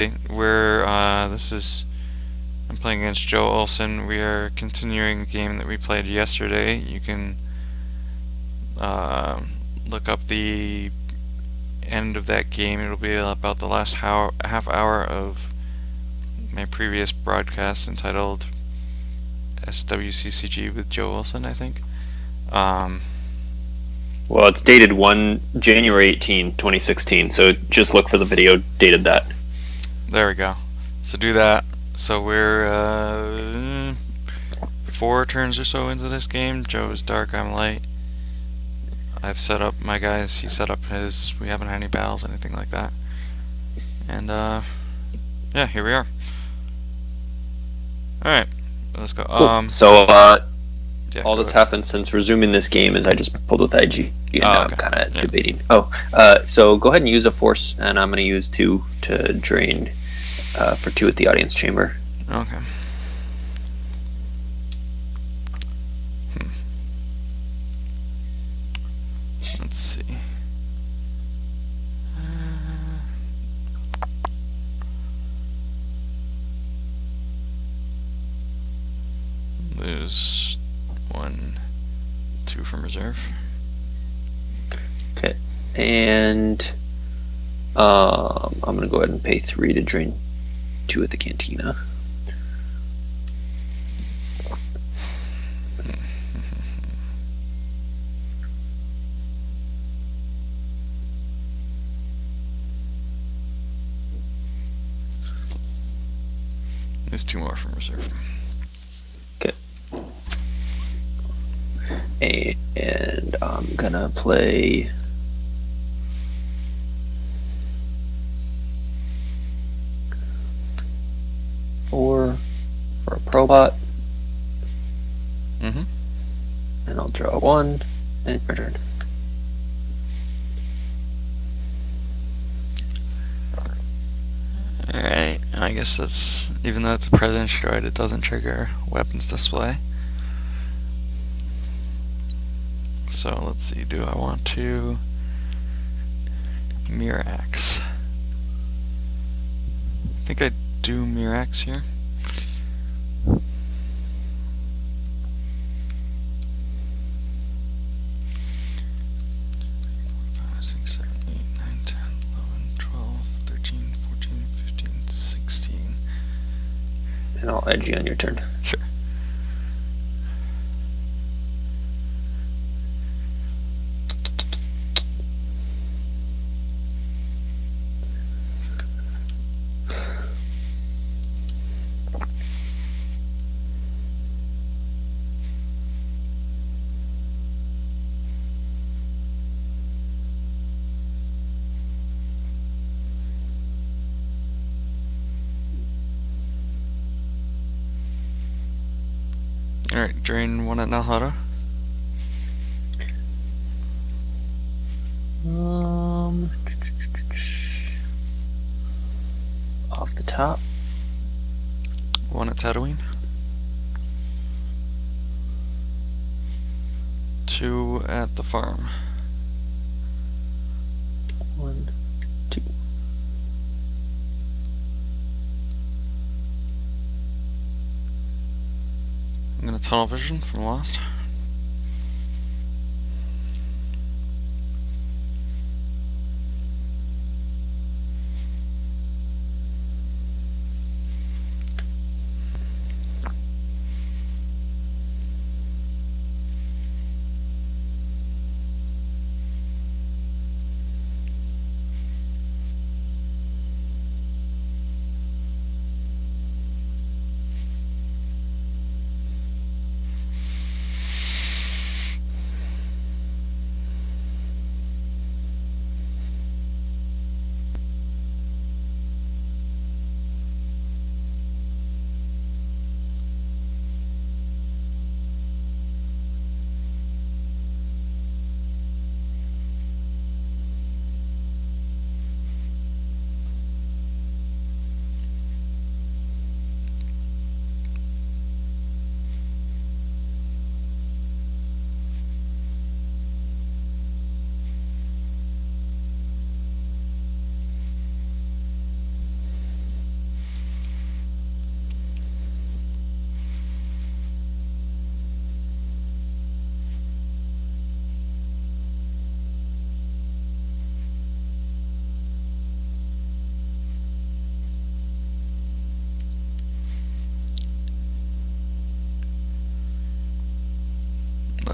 I'm playing against Joe Olson. We are continuing a game that we played yesterday. You can uh, look up the end of that game. It'll be about the last half hour of my previous broadcast entitled SWCCG with Joe Olson, I think. Well, it's dated January 18, 2016, so just look for the video dated that. There we go. So do that. So we're 4 turns or so into this game. Joe's dark, I'm light. I've set up my guys, he set up his. We haven't had any battles, anything like that. And yeah, here we are. Alright, let's go. Cool. Yeah, all that's happened since resuming this game is I just pulled with IG, and now okay. I'm kind of debating. So go ahead and use a force, and I'm going to use 2 to drain for 2 at the audience chamber. Okay. Let's see. Lose 1, 2 from reserve. Okay, and I'm going to go ahead and pay 3 to drain 2 at the cantina. There's 2 more from reserve. Okay. And I'm gonna play four for a probot. Mm-hmm. And I'll draw 1 and return. Alright, I guess that's, even though it's a President's Droid, it doesn't trigger weapons display. So let's see, do I want to Mirax? I think I do Mirax here. And I'll edge you on your turn. Sure. Alright, drain 1 at Nalhada. Off the top. 1 at Tatooine. 2 at the farm. 1, 2. I'm gonna tunnel vision from Lost.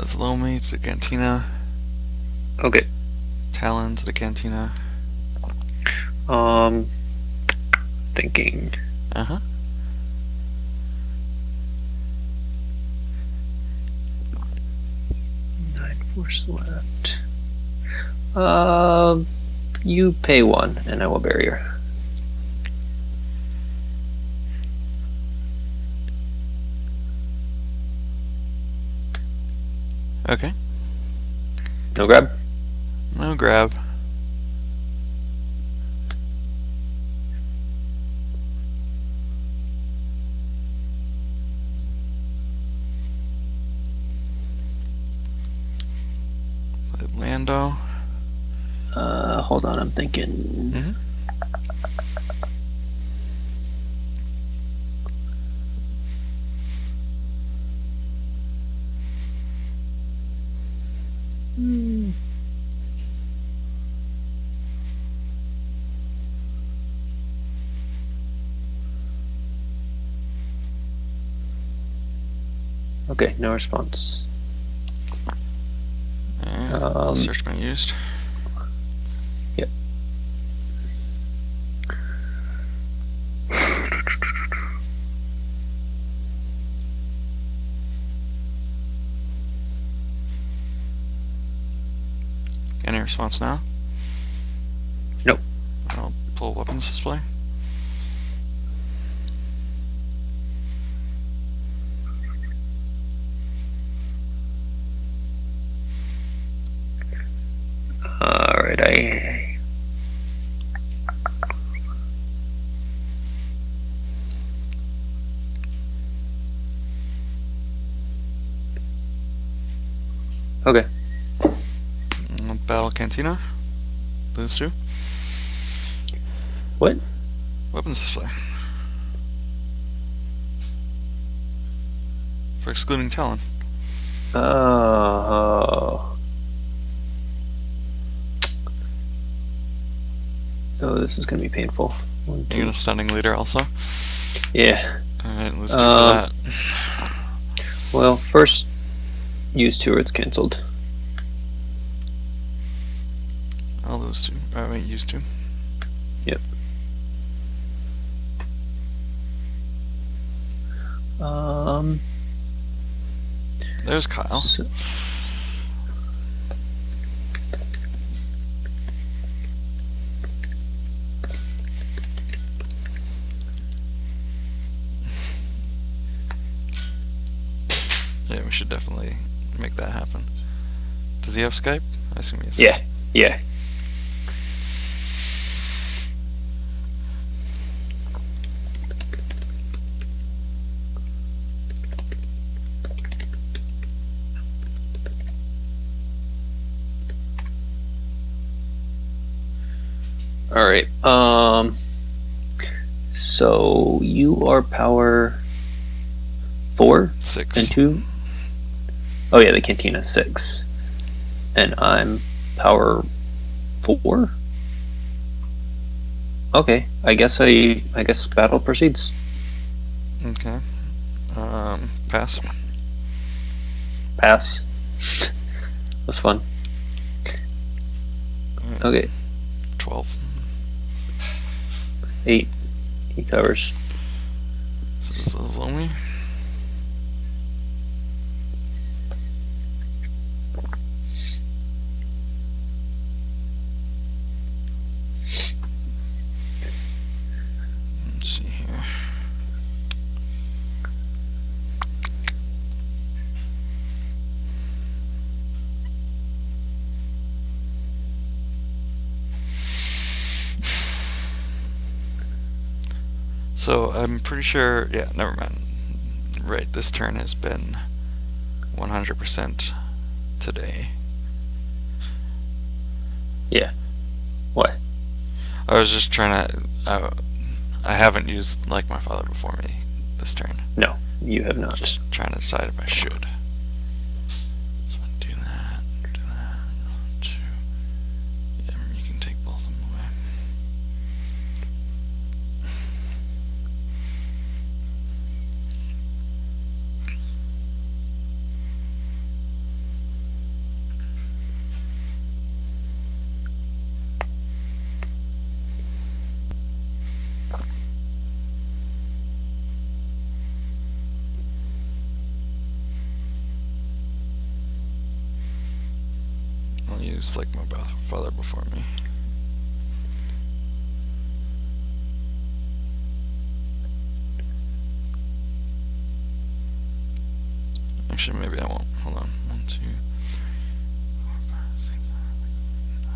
Zlomi to the Cantina. Okay. Talon to the Cantina. Thinking. Uh-huh. Nine force left. You pay 1, and I will bury her. Okay. No grab. No grab. Play Lando. Hold on, I'm thinking. Mm-hmm. Okay, no response. And I'll search my used. Yep. Any response now? Nope. I'll pull weapons display. Alright, Okay. Battle Cantina. Lose 2. What? Weapons display. For excluding Talon. Oh, this is gonna be painful. 1, You're 2. gonna stunning leader also? Yeah. Alright, lose 2 for that. Well, first use 2 or it's cancelled. I'll lose 2. Wait, use 2. Yep. There's Kyle. Yeah, we should definitely make that happen. Does he have Skype? I assume he has Skype. Yeah. Alright, so you are power 4 6. and 2? Oh yeah, the Cantina 6. And I'm power 4? Okay, I guess battle proceeds. Okay. Pass. Pass. That's fun. Okay, 12. 8. He covers. So this is only. Let's see here. So I'm pretty sure, yeah, never mind. Right, this turn has been 100% today. Yeah. What? I was just trying to, I haven't used Like My Father before me this turn. No, you have not. Just trying to decide if I should. So do that, two. Yeah, you can take both of them away. He's like my father before me. Actually, maybe I won't. Hold on. 1, 2, 4, 5, 6, 7, 8, 9.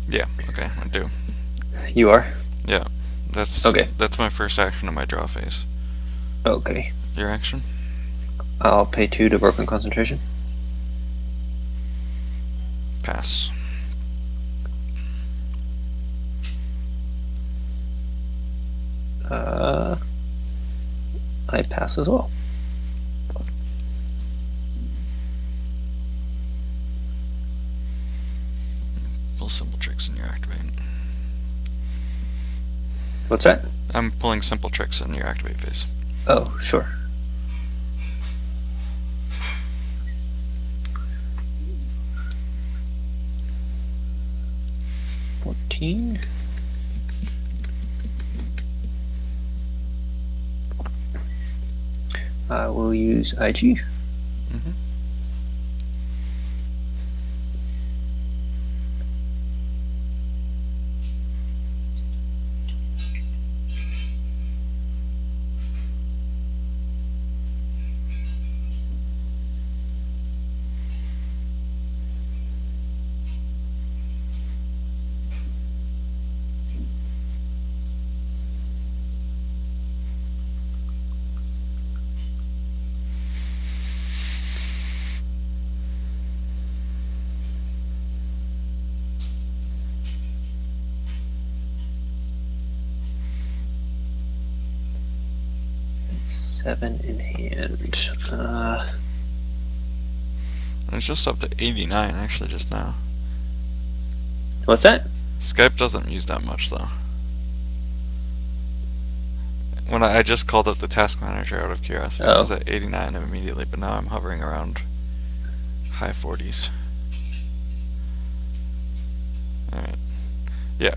Yeah, okay, I do. You are? Yeah, that's Okay. that's my first action in my draw phase. Okay. Your action? I'll pay 2 to Broken Concentration. Pass. I pass as well. Pull simple tricks in your activate. What's that? I'm pulling simple tricks in your activate phase. Oh, sure. $14. I will use IG. Mm-hmm. $7 in hand. It's just up to 89 actually just now. What's that? Skype doesn't use that much though. When I just called up the task manager out of curiosity, I was at 89 immediately, but now I'm hovering around high 40s. Alright. Yeah.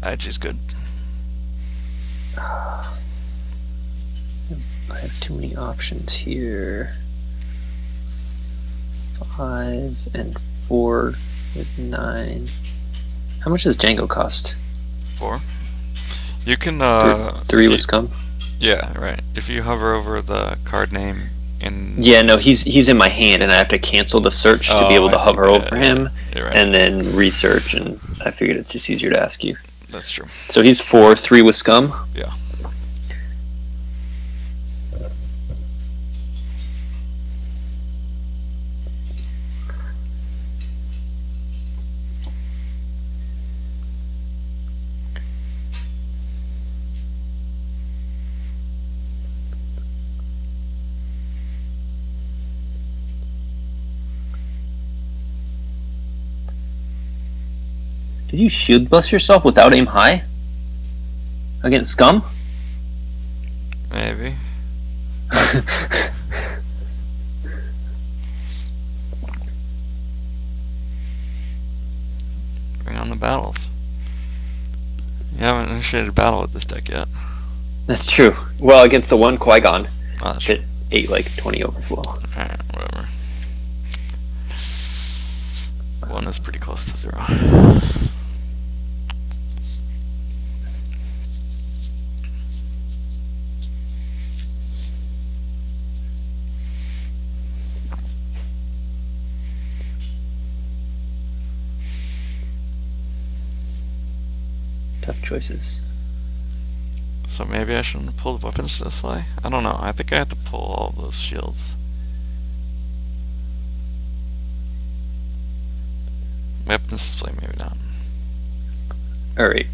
IG's good. I have too many options here. 5 and 4 with 9. How much does Django cost? 4. You can 3 with scum. Yeah, right. If you hover over the card name in Yeah, no, he's in my hand, and I have to cancel the search to be able to hover over him, right. and then research. And I figured it's just easier to ask you. That's true. So he's 4, 3 with scum. Yeah. Did you shield bust yourself without aim high against scum? Maybe. Bring on the battles. You haven't initiated a battle with this deck yet. That's true. Well, against the one Qui-Gon That's that ate like 20 overflow. Alright, whatever. 1 is pretty close to 0. Tough choices. So maybe I shouldn't have pulled weapons this way? I don't know. I think I have to pull all of those shields. Weapons display, maybe not. Alright,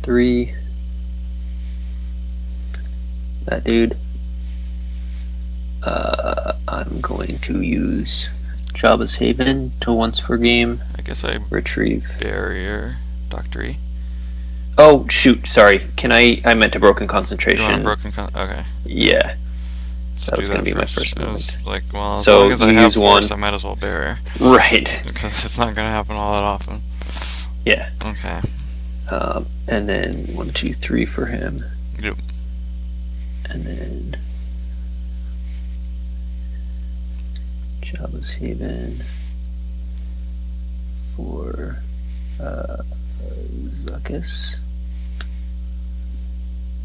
three, that dude. I'm going to use Jabba's Haven to once per game. I guess I Retrieve. barrier Doctor. Oh shoot! Sorry. Can I meant a broken You concentration. want a broken okay. Yeah. So That do was going to be my first. first It was movement. like, well, as So long as I you have use force, one. I might as well barrier. Right. Because it's not going to happen all that often. Yeah. Okay. And then 1, 2, 3 for him. Yep. And then Jabba's Haven for Zuckus.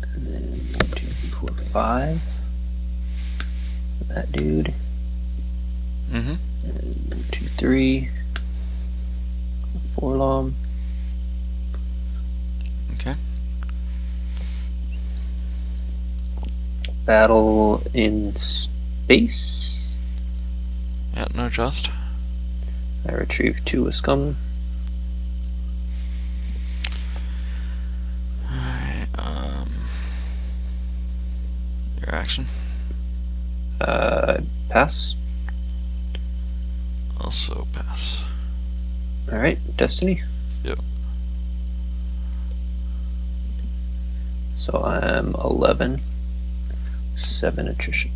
And then 1, 2, 3, 4, 5 for that dude. Mm-hmm. And 1, 2, 3 for Forlom. Okay. Battle in space. Yeah, no just. I retrieve 2 with Scum. Alright, your action. Pass. Also pass. Alright, Destiny. Yep. So I'm 11. 7 attrition.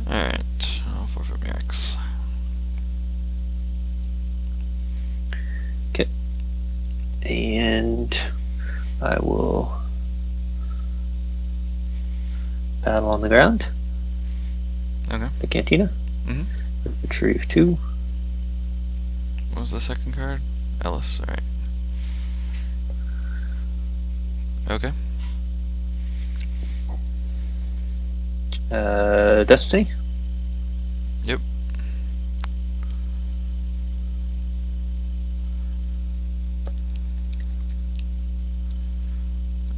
Alright, I'll forfeit my X. Okay. And I will battle on the ground. Okay. The Cantina. Mm-hmm. Retrieve 2. What was the second card? Ellis, alright. Okay. Destiny. Yep.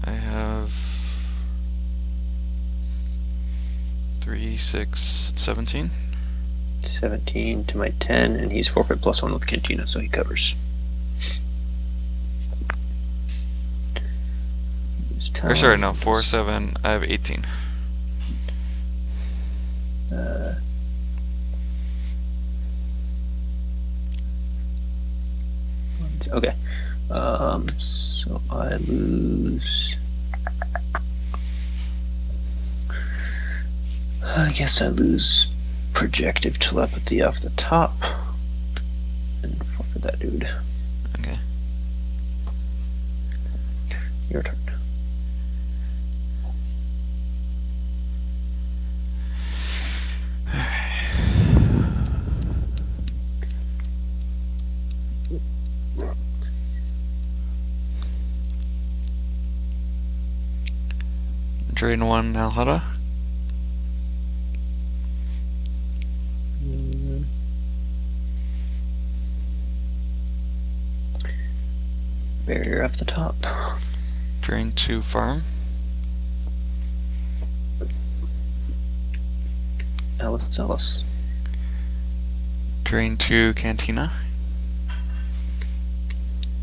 I have 3, 6, 17. 17 to my 10, and he's forfeit +1 with Cantina, so he covers. Or sorry, no, 4, 7. I have 18. Okay. So I lose. I guess I lose projective telepathy off the top. And forfeit that dude. Okay. Your turn. Drain 1 Alhada. Barrier off the top. Drain 2 Farm. Ellis. Drain 2 Cantina.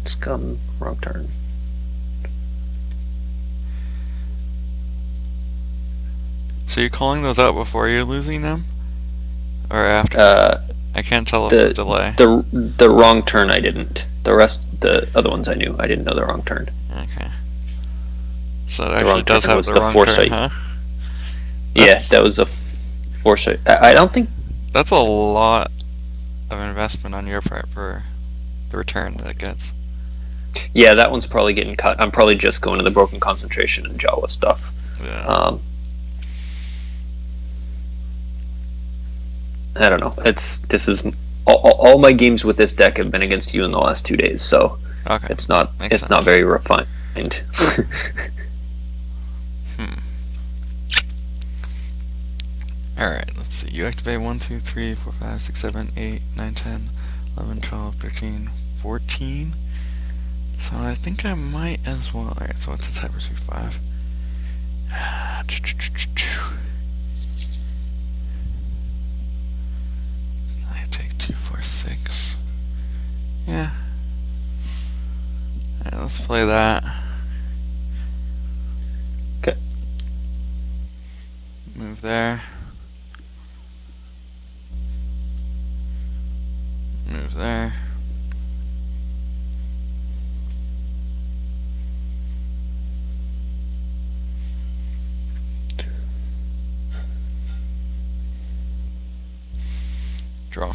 Scum. Wrong turn. So you're calling those out before you're losing them? Or after? I can't tell if The delay. the wrong turn I didn't. The other ones I knew. I didn't know the wrong turn. Okay. So it The wrong actually does turn have was the the wrong foresight. turn, huh? Yeah, that was a foresight. I don't think. That's a lot of investment on your part for the return that it gets. Yeah, that one's probably getting cut. I'm probably just going to the broken concentration and Jawa stuff. Yeah. I don't know. This is all my games with this deck have been against you in the last 2 days, so Okay. it's not Makes not sense. very refined. Alright, let's see. You activate 1, 2, 3, 4, 5, 6, 7, 8, 9, 10, 11, 12, 13, 14. So I think I might as well. Alright, so what's its hyperspeed 5? I take 2, 4, 6. Yeah. Alright, let's play that. there. Move there. Draw.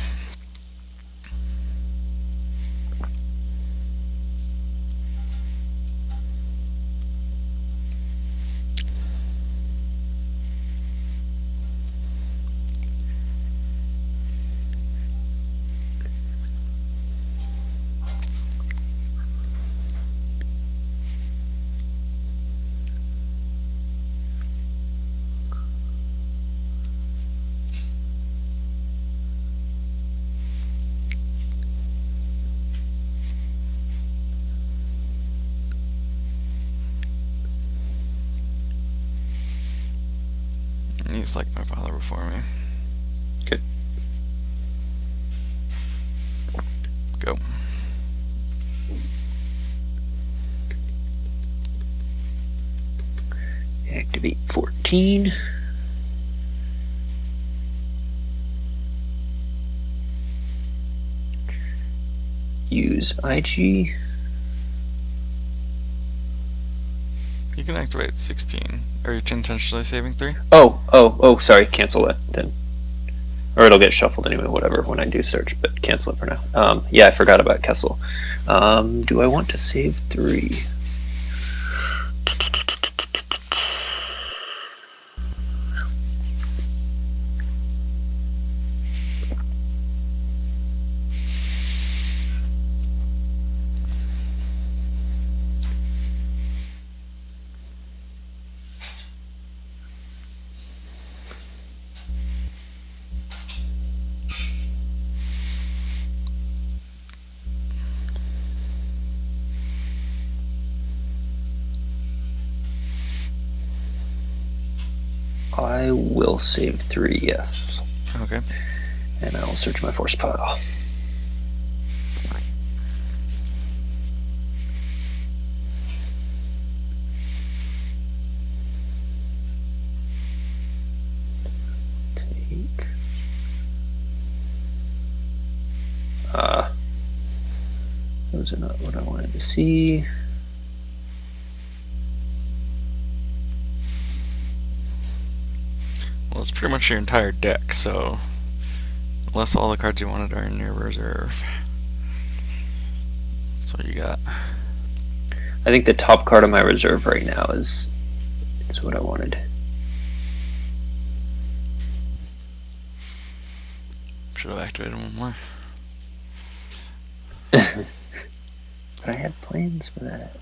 He's like my father before me. Good. Go. Activate 14. Use IG. You can activate 16. Are you intentionally saving 3? Oh, sorry, cancel it then. Or it'll get shuffled anyway, whatever, when I do search, but cancel it for now. Yeah, I forgot about Kessel. Do I want to save 3? I will save 3, yes. Okay. And I'll search my force pile. Take. Those are not what I wanted to see. Well, it's pretty much your entire deck, so unless all the cards you wanted are in your reserve. That's what you got. I think the top card of my reserve right now is what I wanted. Should have activated one more. But I had plans for that.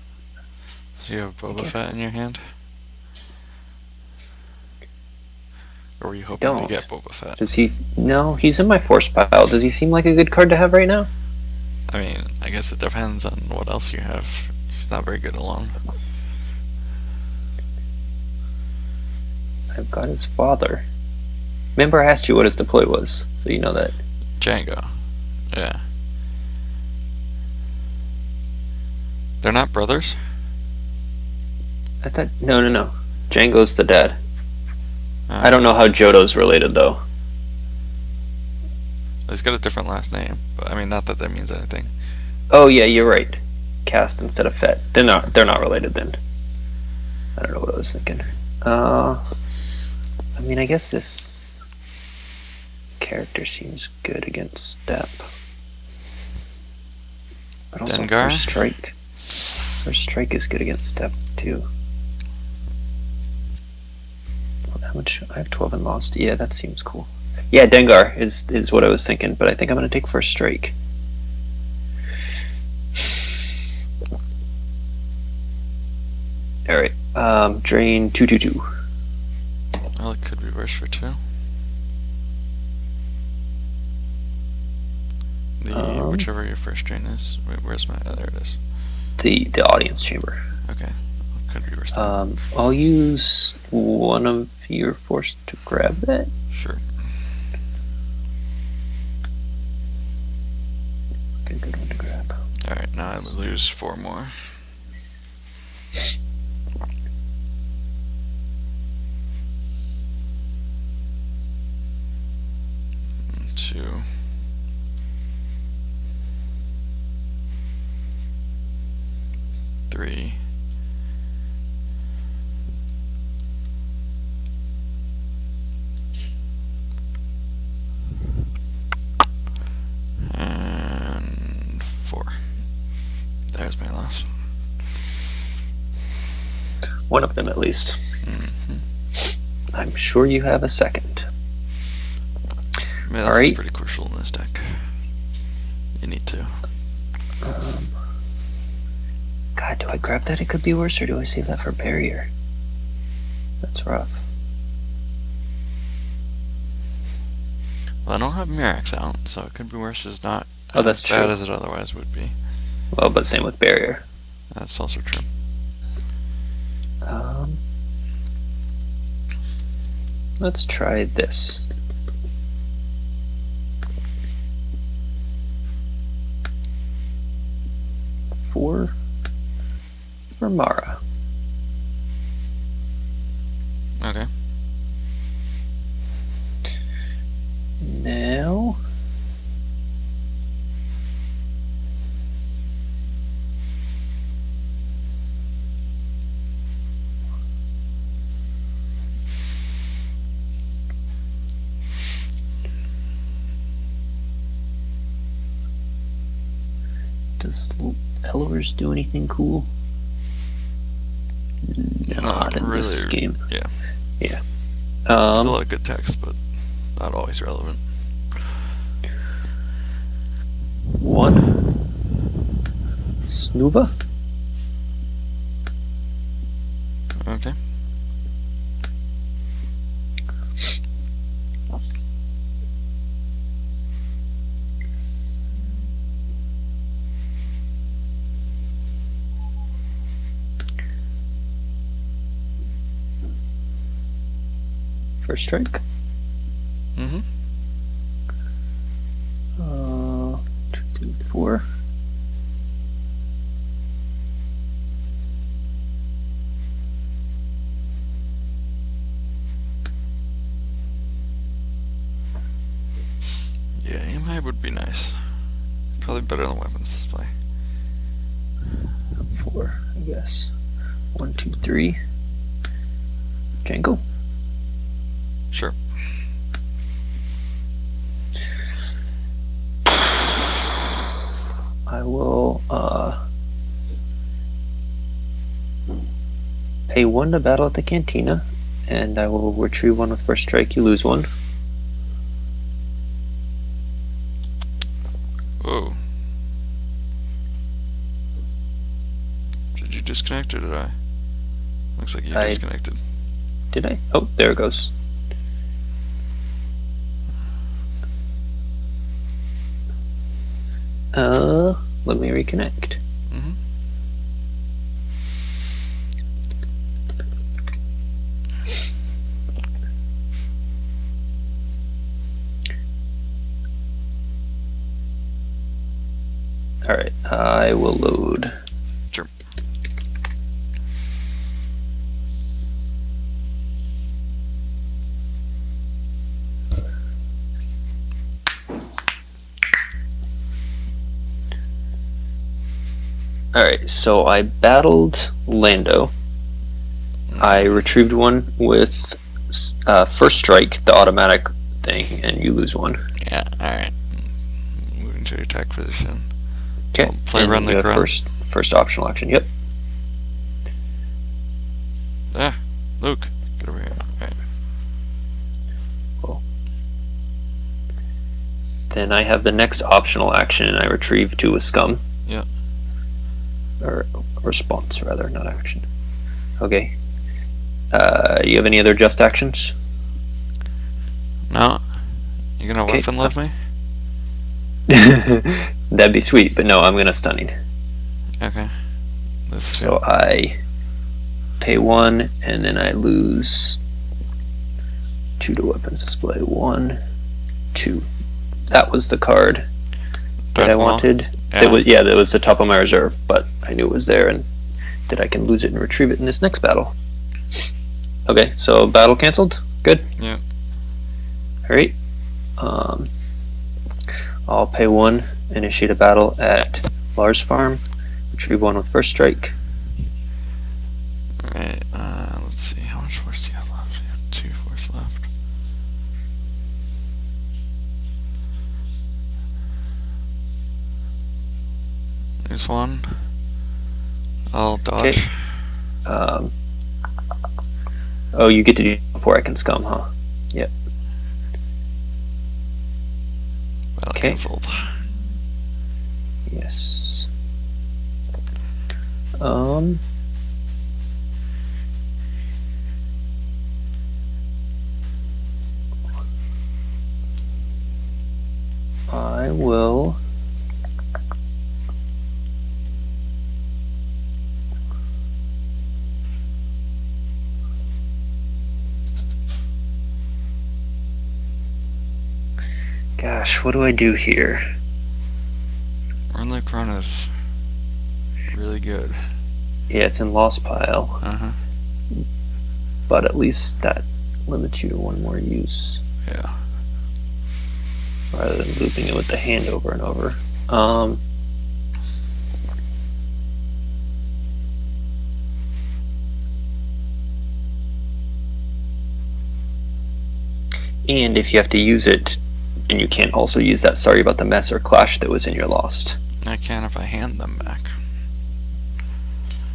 So you have Boba Fett in your hand? Or were you hoping to get Boba Fett? Does he? No, he's in my force pile. Does he seem like a good card to have right now? I mean, I guess it depends on what else you have. He's not very good alone. I've got his father. Remember I asked you what his deploy was, so you know that. Django. Yeah. They're not brothers? I thought no. Django's the dad. Oh. I don't know how Jodo's related though. He's got a different last name, but I mean, not that means anything. Oh yeah, you're right. Cast instead of Fett. They're not related then. I don't know what I was thinking. I mean, I guess this character seems good against Step. But also Dengar? First Strike. First Strike is good against Step too. How much? I have 12 and lost. Yeah, that seems cool. Yeah, Dengar is what I was thinking, but I think I'm going to take First Strike. Alright, drain 2/2/2. Well, it could be worse for 2. Whichever your first drain is. Wait, where's my... Oh, there it is. The audience chamber. Okay. Could be worse. I'll use one of your force to grab that. Sure. Okay, good one to grab. Alright, now I lose 4 more. 2. Three. And 4. There's my last. One of them at least. I'm sure you have a second. I mean, All that's right. pretty crucial in this deck. You need to. God, do I grab that? It could be worse, or do I save that for barrier? That's rough. Well, I don't have Mirax out, so it could be worse. Is not Oh, that's as bad true. as it otherwise would be. Well, but same with barrier. That's also true. Let's try this. Four for Mara. Okay. Now, does Elvers do anything cool? Not in really. this game. Yeah. Yeah. There's a lot of good text, but not always relevant. 1 Snuva. Okay. First strike. Mm-hmm. 2, 3, 4. Yeah, EMI would be nice. Probably better than weapons display. 4, I guess. 1, 2, 3. Django. Sure. I will pay 1 to battle at the cantina, and I will retrieve 1 with first strike. You lose 1. Whoa. Did you disconnect or did I? Looks like you disconnected. Did I? Oh, there it goes. Let me reconnect. Mm-hmm. Alright, I will load. Sure. Alright, so I battled Lando. I retrieved 1 with first strike, the automatic thing, and you lose 1. Yeah, alright. Moving to your attack position. Okay. I'll play and run the grunt. First optional action, yep. Ah, Luke, get over here. Alright. Cool. Then I have the next optional action, and I retrieve 2 with scum. Yeah. Or response, rather, not action. Okay. You have any other just actions? No? You gonna weapon love me? That'd be sweet, but no, I'm gonna stunning. Okay. So I pay 1, and then I lose 2 to weapons display. 1, 2. That was the card that I wanted. Yeah. That was the top of my reserve, but I knew it was there, and that I can lose it and retrieve it in this next battle. Okay, so battle canceled. Good. Yeah. All right. I'll pay 1, initiate a battle at Lars Farm, retrieve 1 with first strike. Alright, let's see, how much force do you have left? You have 2 force left. There's 1. I'll dodge. Okay. Oh, you get to do it before I can scum, huh? Yep. Battle Okay. cancelled. Yes. I will. Gosh, what do I do here? Run like run is really good. Yeah, it's in lost pile, Uh-huh. but at least that limits you to 1 more use, Yeah. rather than looping it with the hand over and over. And if you have to use it, and you can't also use that sorry about the mess or clash that was in your lost. I can if I hand them back.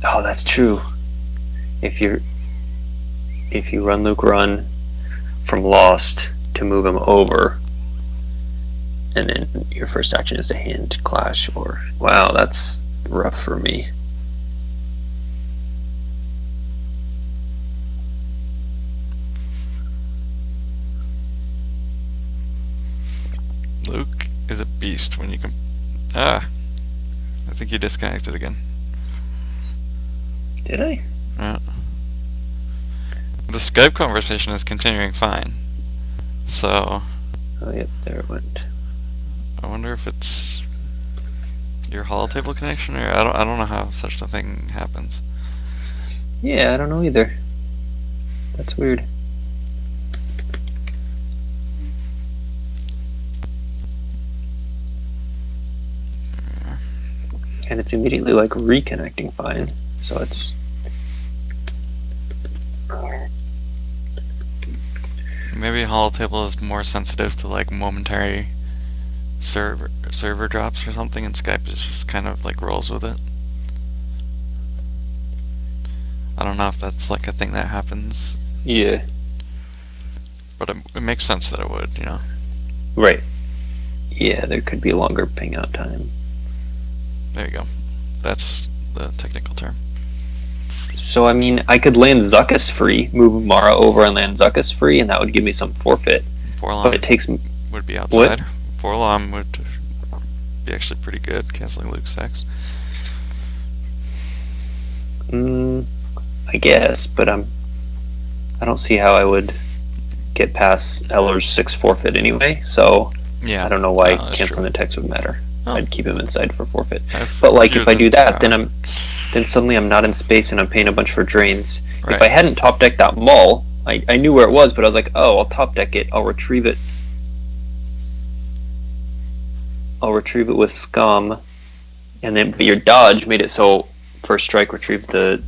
Oh, that's true. If you run Luke run from lost to move him over, and then your first action is to hand clash, or wow, that's rough for me. Luke is a beast when you can. I think you disconnected again. Did I? Yeah. The Skype conversation is continuing fine. So, Oh, yep, there it went. I wonder if it's your holotable connection, or I don't know how such a thing happens. Yeah, I don't know either. That's weird. And it's immediately like reconnecting fine, so it's. Maybe holotable is more sensitive to like momentary server drops or something, and Skype is just kind of like rolls with it. I don't know if that's like a thing that happens, Yeah. but it makes sense that it would, you know. Right. Yeah, there could be a longer ping out time. There you go. That's the technical term. So I mean, I could land Zuckus free, move Mara over and land Zuckus free, and that would give me some forfeit. Forlom But it takes. would be outside. Forlom would be actually pretty good, canceling Luke's sex. I guess, but I don't see how I would get past Eller's 6 forfeit anyway. So Yeah. I don't know why no, that's canceling true. the text would matter. Oh. I'd keep him inside for forfeit. I've But like, fewer if I than do 2 that, power. then suddenly I'm not in space and I'm paying a bunch for drains. Right. If I hadn't top decked that mall, I knew where it was, but I was like, oh, I'll top deck it. I'll retrieve it. I'll retrieve it with scum, and then but your dodge made it so first strike retrieved the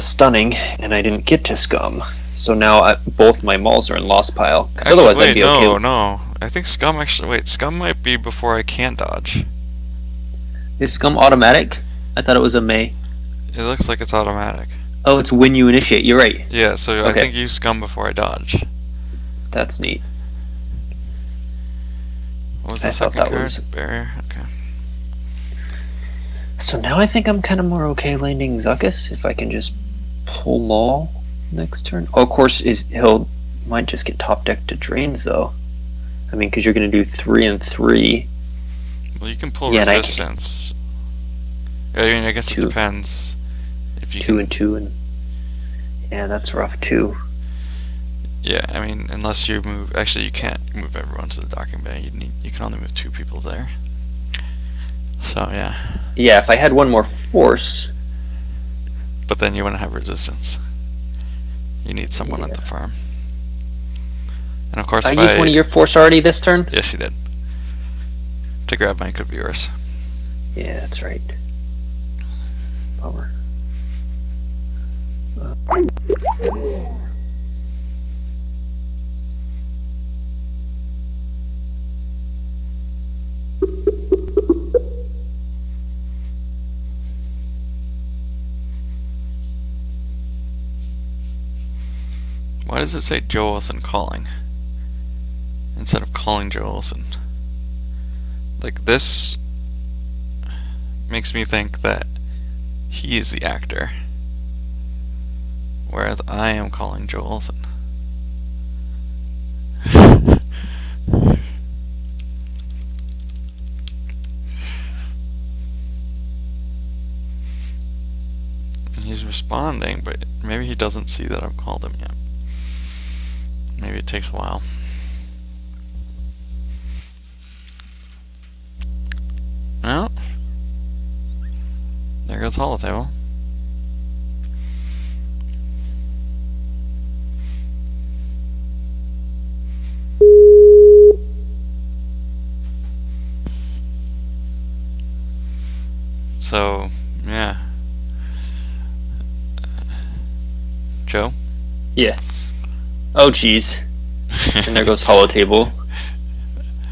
stunning, and I didn't get to scum. So now both my malls are in lost pile. Because otherwise wait, I'd be no, okay. no. I think Scum actually. Wait, Scum might be before I can dodge. Is scum automatic? I thought it was a May. It looks like it's automatic. Oh, it's when you initiate. You're right. Yeah, so I Okay. think you Scum before I dodge. That's neat. What was I the thought second that card? was- Barrier? Okay. So now I think I'm kind of more okay landing Zuckus if I can just pull Maul next turn. Oh, of course, he'll might just get top decked to drains though. I mean, because you're going to do 3 and 3. Well, you can pull Yeah, and resistance. I mean, I guess it 2. depends. If you 2 can, and 2, and yeah, that's rough too. yeah, I mean, unless you move. Actually, you can't move everyone to the docking bay. You can only move 2 people there. So yeah. Yeah, if I had 1 more force. But then you wouldn't have resistance. You need someone at the farm. And And of course, I if used one of your force already this turn? yes, you did. To grab mine could be yours. Yeah, that's right. Bummer. Why does it say Joe Olson calling instead of calling Joe Olson? Like, this makes me think that he is the actor, whereas I am calling Joe Olson. And he's responding, but maybe he doesn't see that I've called him yet. Maybe it takes a while. Well, there goes Holotable. So, yeah. Joe? Yeah. Oh, jeez. And there goes Holotable.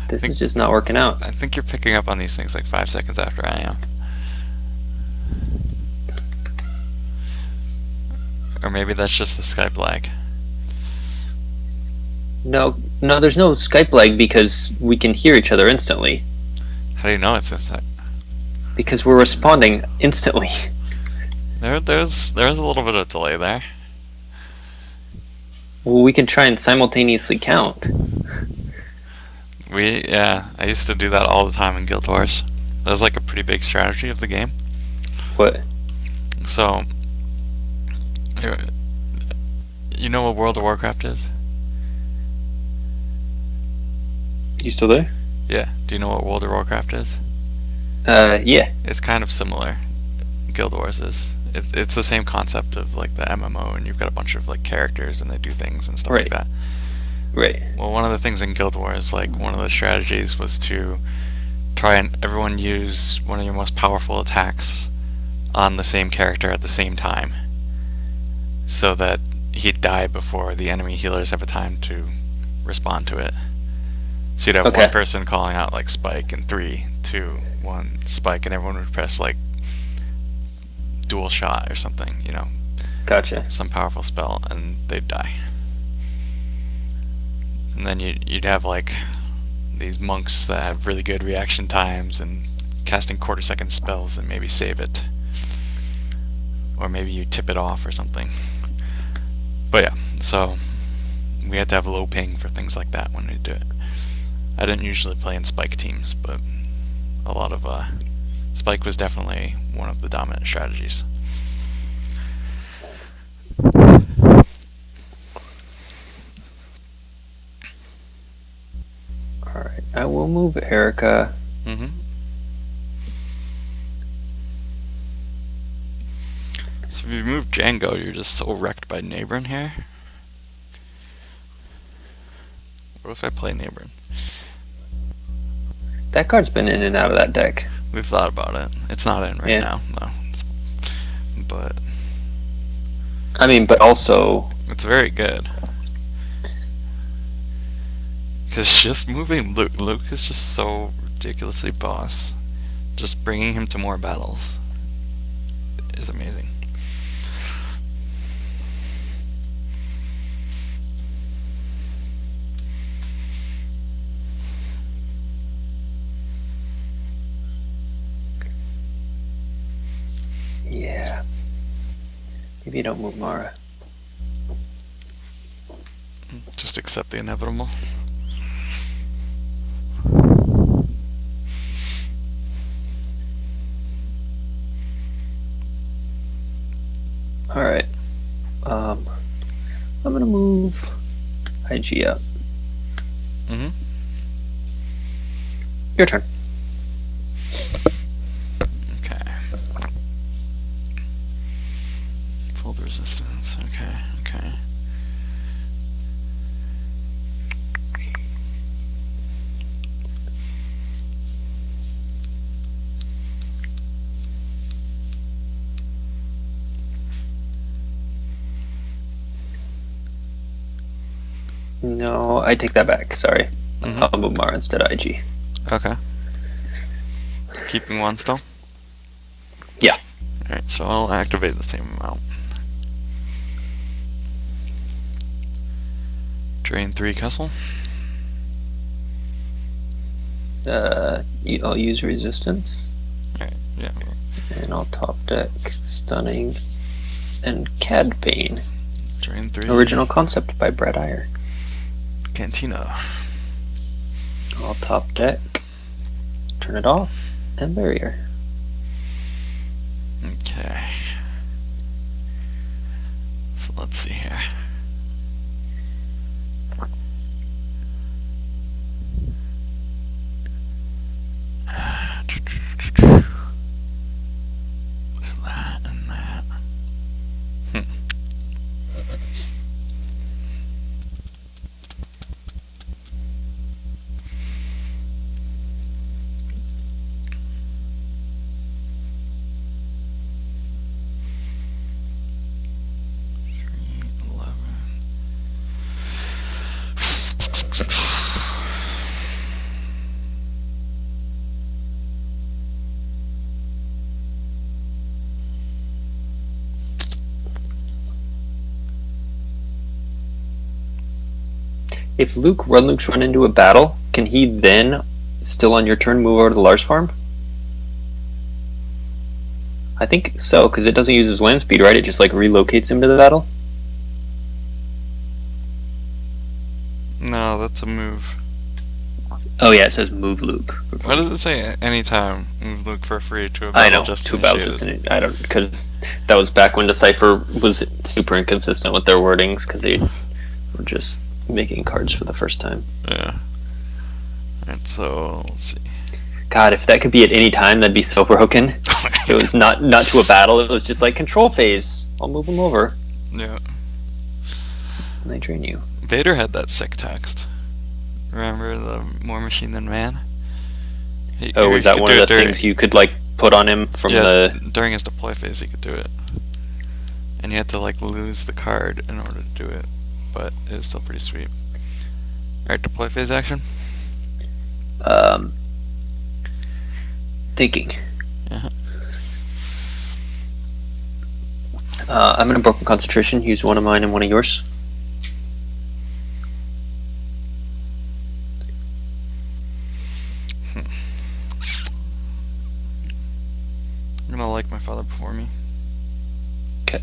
This is just not working out. I think you're picking up on these things like 5 seconds after I am. Or maybe that's just the Skype lag. No, there's no Skype lag because we can hear each other instantly. How do you know it's this? Because we're responding instantly. There's a little bit of delay there. Well, we can try and simultaneously count. Yeah, I used to do that all the time in Guild Wars. That was like a pretty big strategy of the game. What? So, you know what World of Warcraft is? You still there? Yeah. Do you know what World of Warcraft is? Yeah. It's kind of similar. Guild Wars is. It's the same concept of like the MMO, and you've got a bunch of like characters, and they do things and stuff like that. Right. Well, one of the things in Guild Wars, like one of the strategies was to try and everyone use one of your most powerful attacks on the same character at the same time, so that he'd die before the enemy healers have a time to respond to it. So you'd have one person calling out like spike and 3, 2, 1 spike, and everyone would press like dual shot or something, you know. Gotcha. Some powerful spell, and they'd die. And then you'd have like these monks that have really good reaction times and casting quarter-second spells and maybe save it. Or maybe you tip it off or something. But yeah, so we had to have low ping for things like that when we do it. I didn't usually play in spike teams, but a lot of spike was definitely one of the dominant strategies. Alright, I will move Erica. So if you move Django, you're just so wrecked by Neighborin here. What if I play Neighborin? That card's been in and out of that deck. We've thought about it. It's not in right now, no. But I mean, but also it's very good. Because just moving Luke is just so ridiculously boss. Just bringing him to more battles is amazing. Yeah. Maybe you don't move Mara. Just accept the inevitable. Alright. I'm gonna move IG up. Your turn. Okay. Fold resistance. Okay. No, I take that back. Sorry. Mm-hmm. I'll move Mara instead of IG. Okay. Keeping one still? Yeah. Alright, so I'll activate the same amount. Drain 3 Kessel. I'll use resistance, Alright, yeah. and I'll top deck stunning and Cad Bane. Drain 3. Original concept by Brett Iyer. Cantina. I'll top deck, turn it off, and barrier. Okay. So let's see here. That and that. If Luke's run into a battle, can he then, still on your turn, move over to the Lars farm? I think so, because it doesn't use his land speed, right? It just like relocates him to the battle. No, that's a move. Oh yeah, it says move Luke. Why does it say anytime move Luke for free to a I battle know, just to a battle initiated? just I don't, because that was back when Decipher was super inconsistent with their wordings, because they were just making cards for the first time. Yeah. Alright, so let's see. God, if that could be at any time, that'd be so broken. It was not to a battle. It was just like control phase. I'll move them over, Yeah. and they drain you. Vader had that sick text. Remember the more machine than man? Oh, was that one of the things you could like put on him from the? During his deploy phase he could do it. And you had to like lose the card in order to do it. But it was still pretty sweet. Alright, deploy phase action. Thinking. Uh-huh. I'm in a broken concentration. Use one of mine and one of yours. I'm gonna like my father before me. Okay.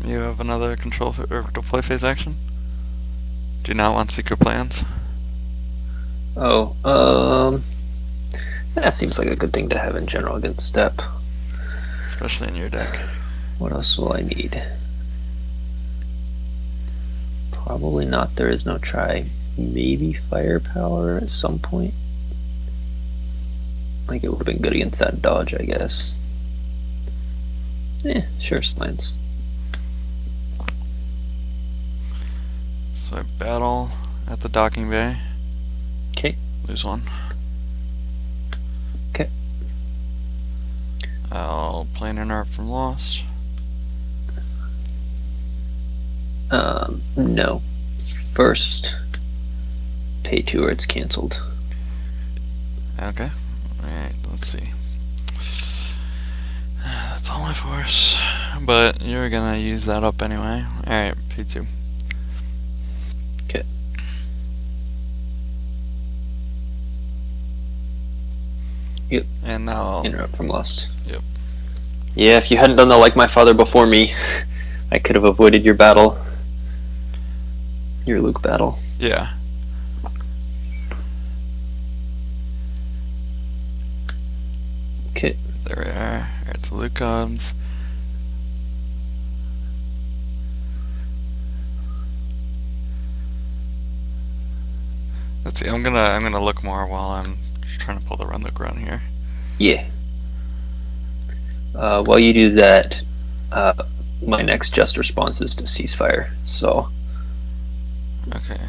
You have another control or deploy phase action? Do you not want secret plans? Oh, that seems like a good thing to have in general against step. Especially in your deck. What else will I need? Probably not. There is no try. Maybe firepower at some point. Like it would have been good against that dodge, I guess. Sure, slants. So I battle at the docking bay. Okay. Lose one. Okay. I'll play an interrupt from Lost. No. First, pay 2 or it's cancelled. Okay. Alright, let's see. That's all my force. But you're gonna use that up anyway. Alright, pay 2. Okay. Yep. And now I'll... Interrupt from Lost. Yep. Yeah, if you hadn't done the like my father before me, I could have avoided your battle. Your Luke battle. Yeah. Okay. There we are. Alright, so Luke comes. Let's see, I'm gonna look more while I'm just trying to pull the run Luke run here. Yeah. While you do that, my next just response is to ceasefire. So Okay.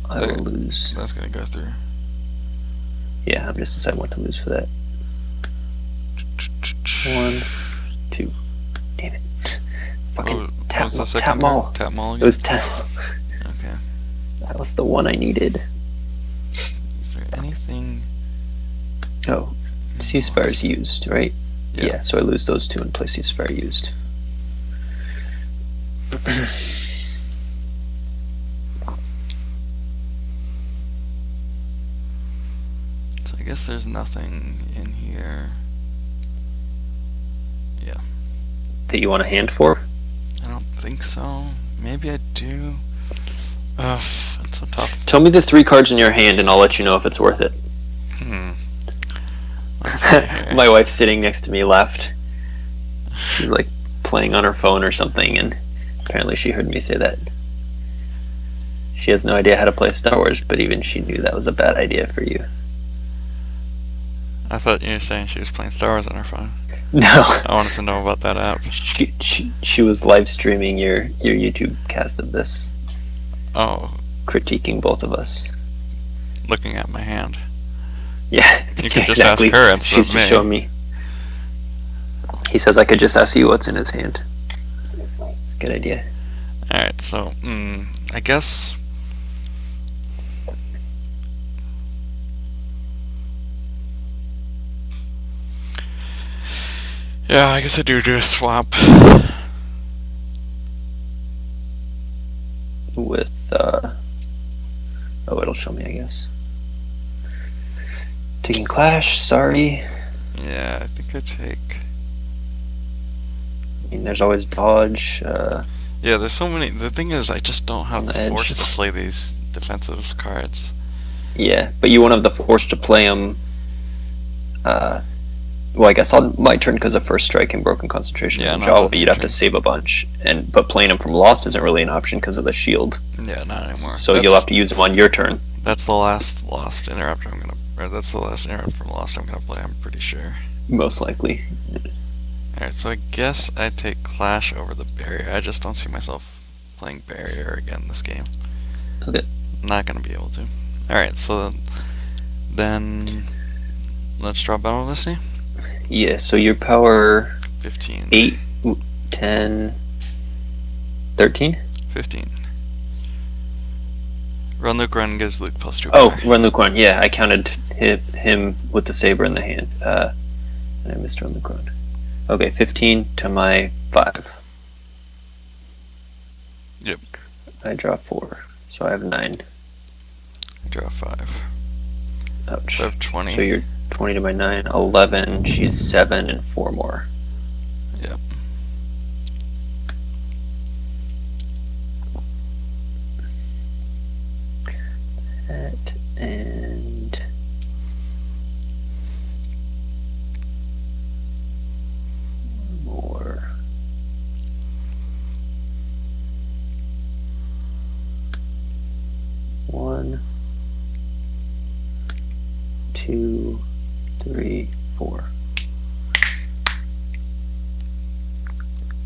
I will lose. That's gonna go through. Yeah, I'm just deciding what to lose for that. 1, 2. Damn it. Fucking What was the tap second card? mall. Tap mall It again? was tap. Okay. That was the one I needed. Is there anything? Oh, ceasefire's used, right? Yeah. So I lose those two and play ceasefire used. So I guess there's nothing in here. Yeah. That you want a hand for? I don't think so. Maybe I do. Ugh, it's so tough. Tell me the 3 cards in your hand and I'll let you know if it's worth it. Let's see here. My wife sitting next to me laughed. She's like playing on her phone or something, and apparently she heard me say that. She has no idea how to play Star Wars, but even she knew that was a bad idea for you. I thought you were saying she was playing Star Wars on her phone. No. I wanted to know about that app. She was live streaming your YouTube cast of this, Oh, critiquing both of us. looking at my hand. Yeah, You could just exactly. ask her instead She's of just me. showing me. He says I could just ask you what's in his hand. It's a good idea. Alright, so, I guess... Yeah, I guess I do a swap. With, oh, it'll show me, I guess. Taking Clash, sorry. Yeah, I think I take... I mean, there's always Dodge. Yeah, there's so many... The thing is, I just don't have On the the edge. force to play these defensive cards. Yeah, but you won't have the force to play them. Well, I guess on my turn because of First Strike and Broken Concentration Yeah, and not Jaw, on you'd your have turn. to save a bunch. But playing them from Lost isn't really an option because of the shield. Yeah, not anymore. So you'll have to use them on your turn. That's the last Lost interrupt I'm gonna... Or that's the last interrupt from Lost I'm gonna play, I'm pretty sure. Most likely. Alright, so I guess I take Clash over the Barrier. I just don't see myself playing Barrier again this game. Okay. Not gonna be able to. Alright, so then let's draw Battle of Destiny. Yeah, so your power 15. 8, 10, 13? 15. Run Luke Run gives Luke +2 Oh, power. Run Luke Run. Yeah, I counted him with the saber in the hand. And I missed Run Luke Run. Okay, 15 to my 5. Yep. I draw 4, so I have 9. I draw 5. Ouch. So I have 20. So you're 20 to my 9, 11. She's 7 and 4 more. Yep. That and more. One, 2, 3, 4.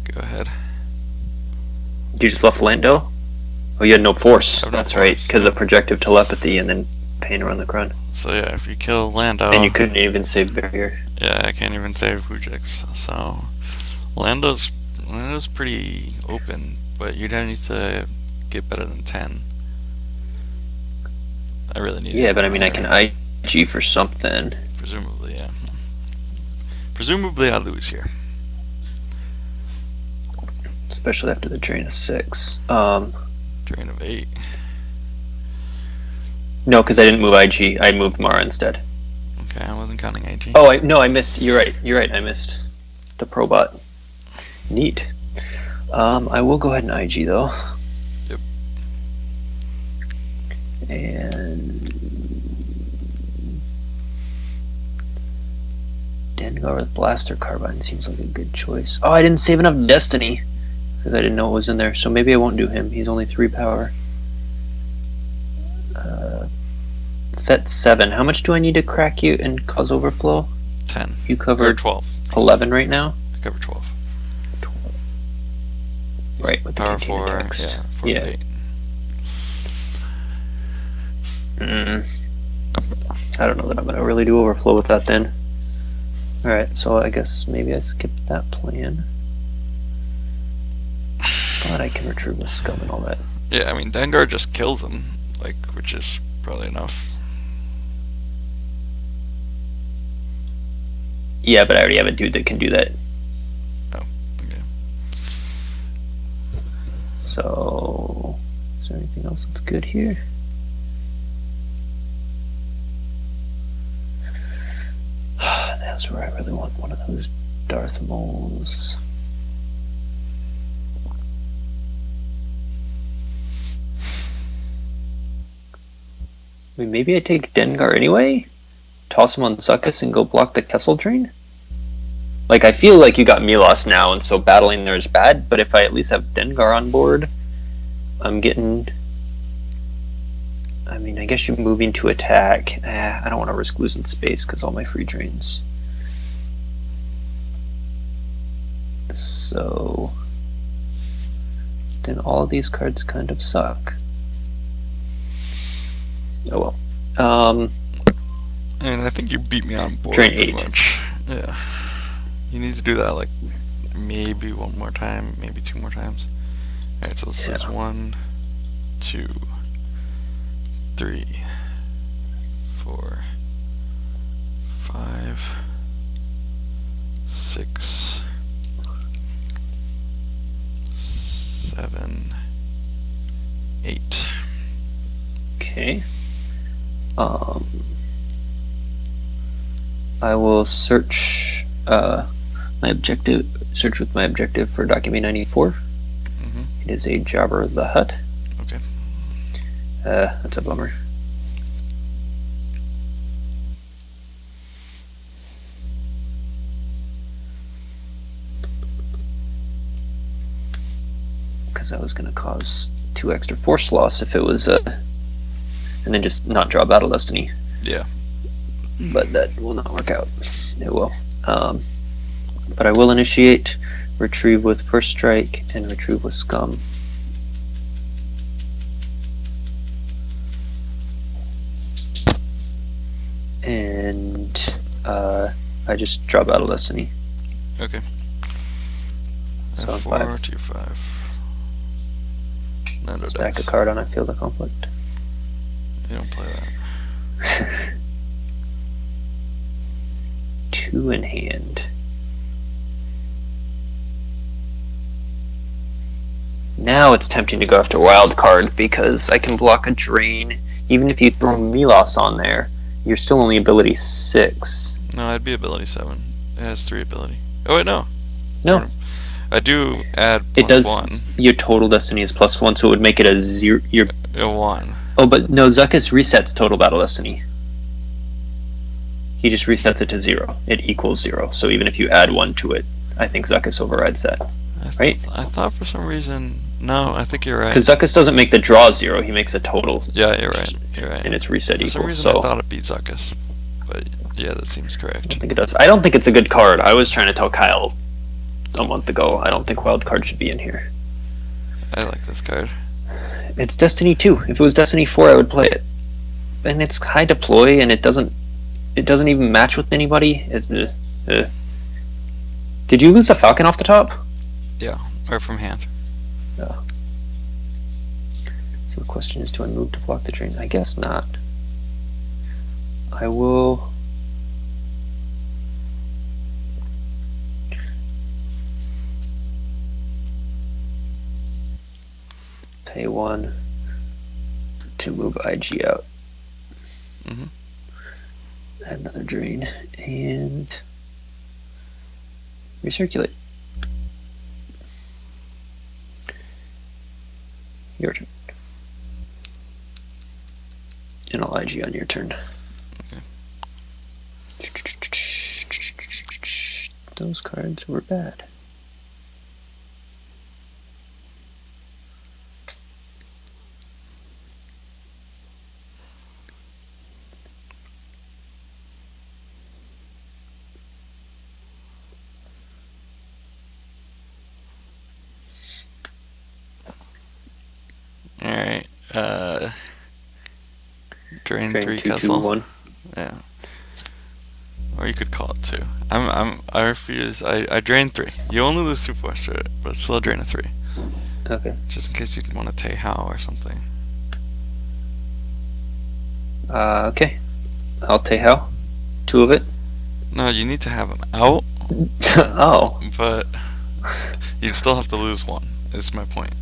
Go ahead. You just left Lando? Oh, you had no force. I have no That's right, force. because of projective telepathy and then pain around the crown. So yeah, if you kill Lando... And you couldn't even save barrier. Yeah, I can't even save Pujix. So Lando's pretty open, but you don't need to get better than 10. I really need. Yeah, but I mean, I can IG for something. Presumably, yeah. Presumably, I lose here. Especially after the drain of 6. Drain of 8. No, because I didn't move IG. I moved Mara instead. Okay, I wasn't counting AG. Oh, I missed. You're right. I missed the Probot. Neat. I will go ahead and IG though. Yep. And Dengar with Blaster Carbine seems like a good choice. Oh, I didn't save enough Destiny because I didn't know what was in there. So maybe I won't do him. He's only 3 power. Fet 7. How much do I need to crack you and cause overflow? 10. You Or covered 12. 11 right now. I cover 12. 12. Right, with the Power Cantina 4. text. Yeah, 4 Yeah. for 8. I don't know that I'm gonna really do overflow with that then. Alright, so I guess maybe I skipped that plan. But I can retrieve with scum and all that. Yeah, I mean, Dengar just kills him, like, which is probably enough. Yeah, but I already have a dude that can do that. Oh, okay. So, is there anything else that's good here? That's where I really want one of those Darth Mauls. I mean, maybe I take Dengar anyway? Toss him on Zuckuss and go block the Kessel Drain? Like, I feel like you got Milos now, and so battling there is bad, but if I at least have Dengar on board, I'm getting... I mean, I guess you're moving to attack. I don't want to risk losing space because all my free drains. So... then all of these cards kind of suck. Oh well. I mean, I think you beat me on board Drain pretty 8. much. Yeah. You need to do that, like, maybe one more time, maybe 2 more times. Alright, so this is 1, 2, 3, 4, 5, 6, 7, 8. Okay. I will search my objective. Search with my objective for document 94. It is a Jabba the Hutt. Okay. That's a bummer. Because that was going to cause 2 extra force loss if it was, and then just not draw Battle Destiny. Yeah. But that will not work out. It will. But I will initiate retrieve with first strike and retrieve with scum. And I just draw Battle Destiny. Okay. So F4 5. to 5. Nando Stack dice. a card on a field of conflict. You don't play that. 2 in hand. Now it's tempting to go after wild card because I can block a drain. Even if you throw Milos on there, you're still only ability 6. No, I'd be ability 7. It has 3 ability. Oh wait, no. No, I do add it plus does. Your total destiny is +1, so it would make it a 0. a 1. Oh, but no, Zuckuss resets total battle destiny. He just resets it to 0. It equals 0. So even if you add 1 to it, I think Zuckuss overrides that. Right? I thought for some reason. No, I think you're right. Because Zuckuss doesn't make the draw 0, he makes the total. Yeah, you're right. You're right. And it's reset for equal. some reason So I thought it beat Zuckuss. But yeah, that seems I correct. don't think it does. I don't think it's a good card. I was trying to tell Kyle a month ago, I don't think wild card should be in here. I like this card. It's Destiny 2. If it was Destiny 4, I would play it. And it's high deploy, and it doesn't even match with anybody. Did you lose the Falcon off the top? Yeah, or from hand. Oh. So the question is, do I move to block the train? I guess not. I will... pay 1 to move IG out. Add another drain and recirculate. Your turn. And I'll IG on your turn. Okay. Those cards were bad. Alright. Drain Drain 3 two, two, Kessel. one. Yeah. Or you could call it 2. I refuse. I drain 3. You only lose 2 force to it, but still drain a 3. Okay. Just in case you want to Tay How or something. Okay. I'll take how? 2 of it. No, you need to have them out, Oh. but you'd still have to lose 1, is my point.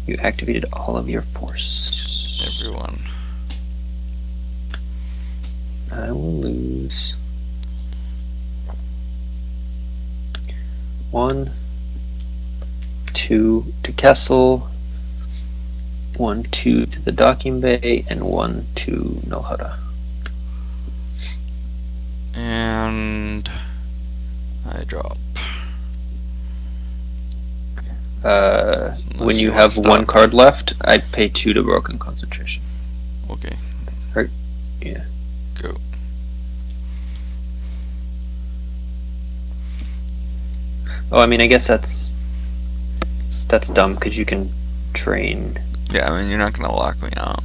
You activated all of your force. Everyone. I will lose 1, 2 to Kessel, 1, 2 to the docking bay, and 1 to Nohara. And I drop. When you you wanna have stop 1 me. card left, I pay 2 to Broken Concentration. Okay, Right? Yeah. go. Oh, I mean, I guess that's dumb because you can train. Yeah, I mean, you're not gonna lock me out.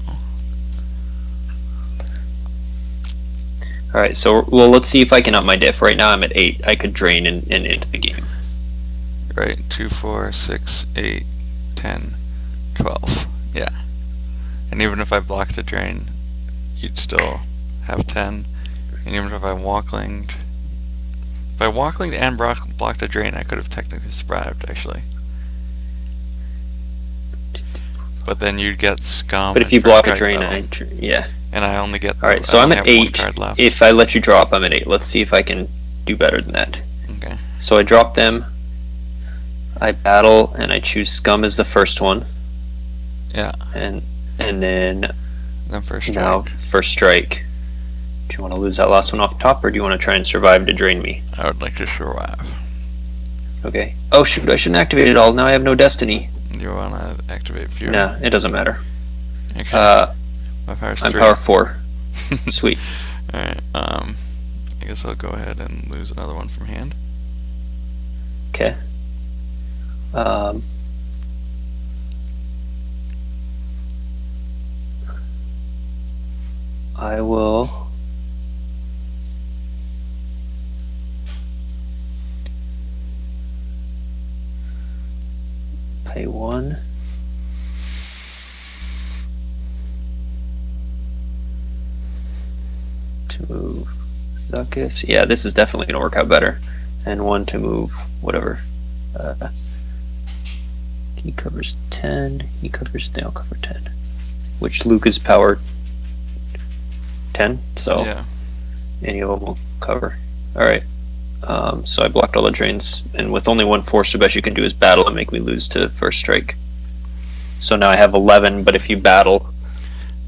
All right, so well, let's see if I can up my diff. Right now, I'm at 8. I could drain and end the game. Right, 2, 4, 6, 8, 10, 12. Yeah. And even if I block the drain, you'd still have 10. And even if I walklinged... If I walklinged and blocked the drain, I could have technically survived, actually. But then you'd get scum. But if and you first block a strike drain, battle. yeah. And I only get... All right, so I I'm only at have 1 8. card left. If I let you drop, I'm at 8. Let's see if I can do better than that. Okay. So I drop them. I battle, and I choose scum as the first one, Yeah. and then Then first strike. now first strike. Do you want to lose that last one off top, or do you want to try and survive to drain me? I would like to survive. Okay. Oh shoot! I shouldn't activate it all. Now I have no destiny. You want to activate Fury? Nah, it doesn't matter. Okay. My power's I'm 3. power 4. Sweet. Alright, I guess I'll go ahead and lose another one from hand. Okay. I will pay 1. To move Zuckus. Yeah, this is definitely gonna work out better. And 1 to move whatever. He covers 10. He covers. They'll cover 10. Which Luke is power 10, so Yeah. any of them will cover. All right. So I blocked all the drains, and with only 1 force, the best you can do is battle and make me lose to first strike. So now I have 11. But if you battle,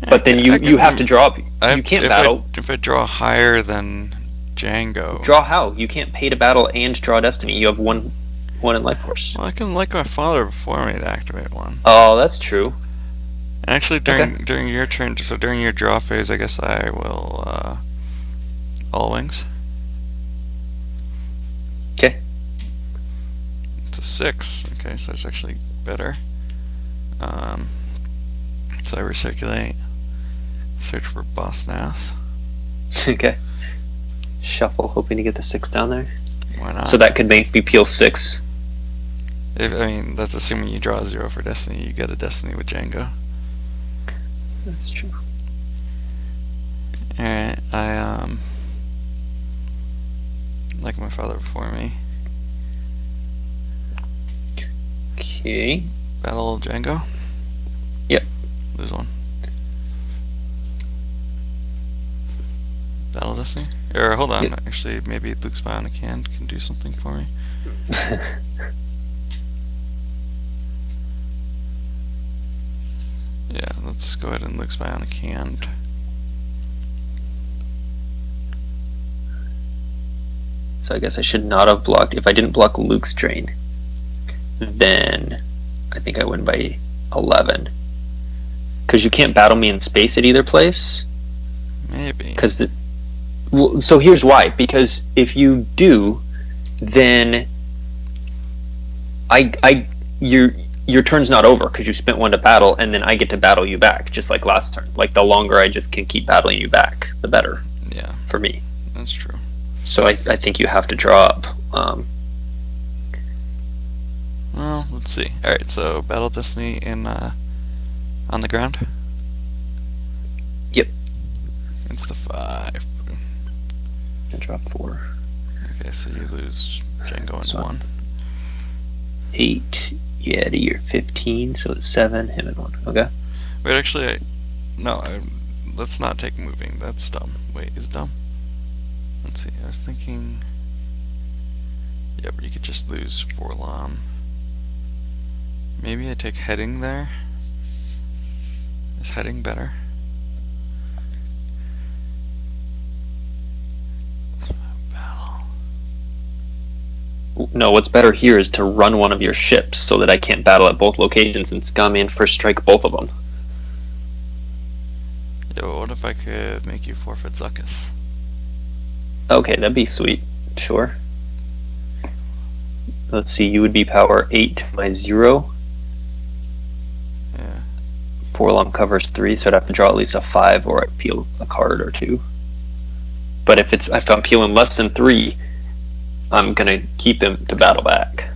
but then you have to draw. You can't battle. If I draw higher than Django. Draw how? You can't pay to battle and draw destiny. You have one in life force. Well, I can like my father before me to activate 1. Oh, that's true. And actually, during your turn, so during your draw phase, I guess I will all wings. Okay. It's a 6. Okay, so it's actually better. So I recirculate. Search for Boss Nass. Okay. Shuffle, hoping to get the 6 down there. Why not? So that could make me peel 6. I mean, that's assuming you draw 0 for Destiny. You get a Destiny with Django. That's true. Alright, I like my father before me. Okay. Battle Django. Yep. Lose 1. Battle Destiny? Or hold on, Yep. actually maybe Luke's Bionic Hand can do something for me. Yeah, let's go ahead and Luke's Bionic Hand. So I guess I should not have blocked. If I didn't block Luke's drain, then I think I win by 11. Because you can't battle me in space at either place. Maybe. Because well, so here's why. Because if you do, then I your turn's not over because you spent one to battle, and then I get to battle you back, just like last turn. Like the longer I just can keep battling you back, the better Yeah, for me. that's true. So I think you have to draw up. Well, let's see. Alright, so Battle Destiny in on the ground. Yep. It's the 5. I drop 4. Okay, so you lose Django and So 1. 8. Yeah, to your 15, so it's 7. Him and 1. Okay. Wait, actually, let's not take moving. That's dumb. Wait, is it dumb? Let's see. I was thinking. Yeah, but you could just lose Forlom. Maybe I take heading there. Is heading better? Battle. No, what's better here is to run one of your ships so that I can't battle at both locations and scum in first strike both of them. Yeah, but what if I could make you forfeit Zuckuss? Okay, that'd be sweet. Sure. Let's see, you would be power 8 to my 0. Yeah. Forlom covers 3, so I'd have to draw at least a 5 or I'd peel a card or 2. But if I'm peeling less than 3, I'm gonna keep him to battle back.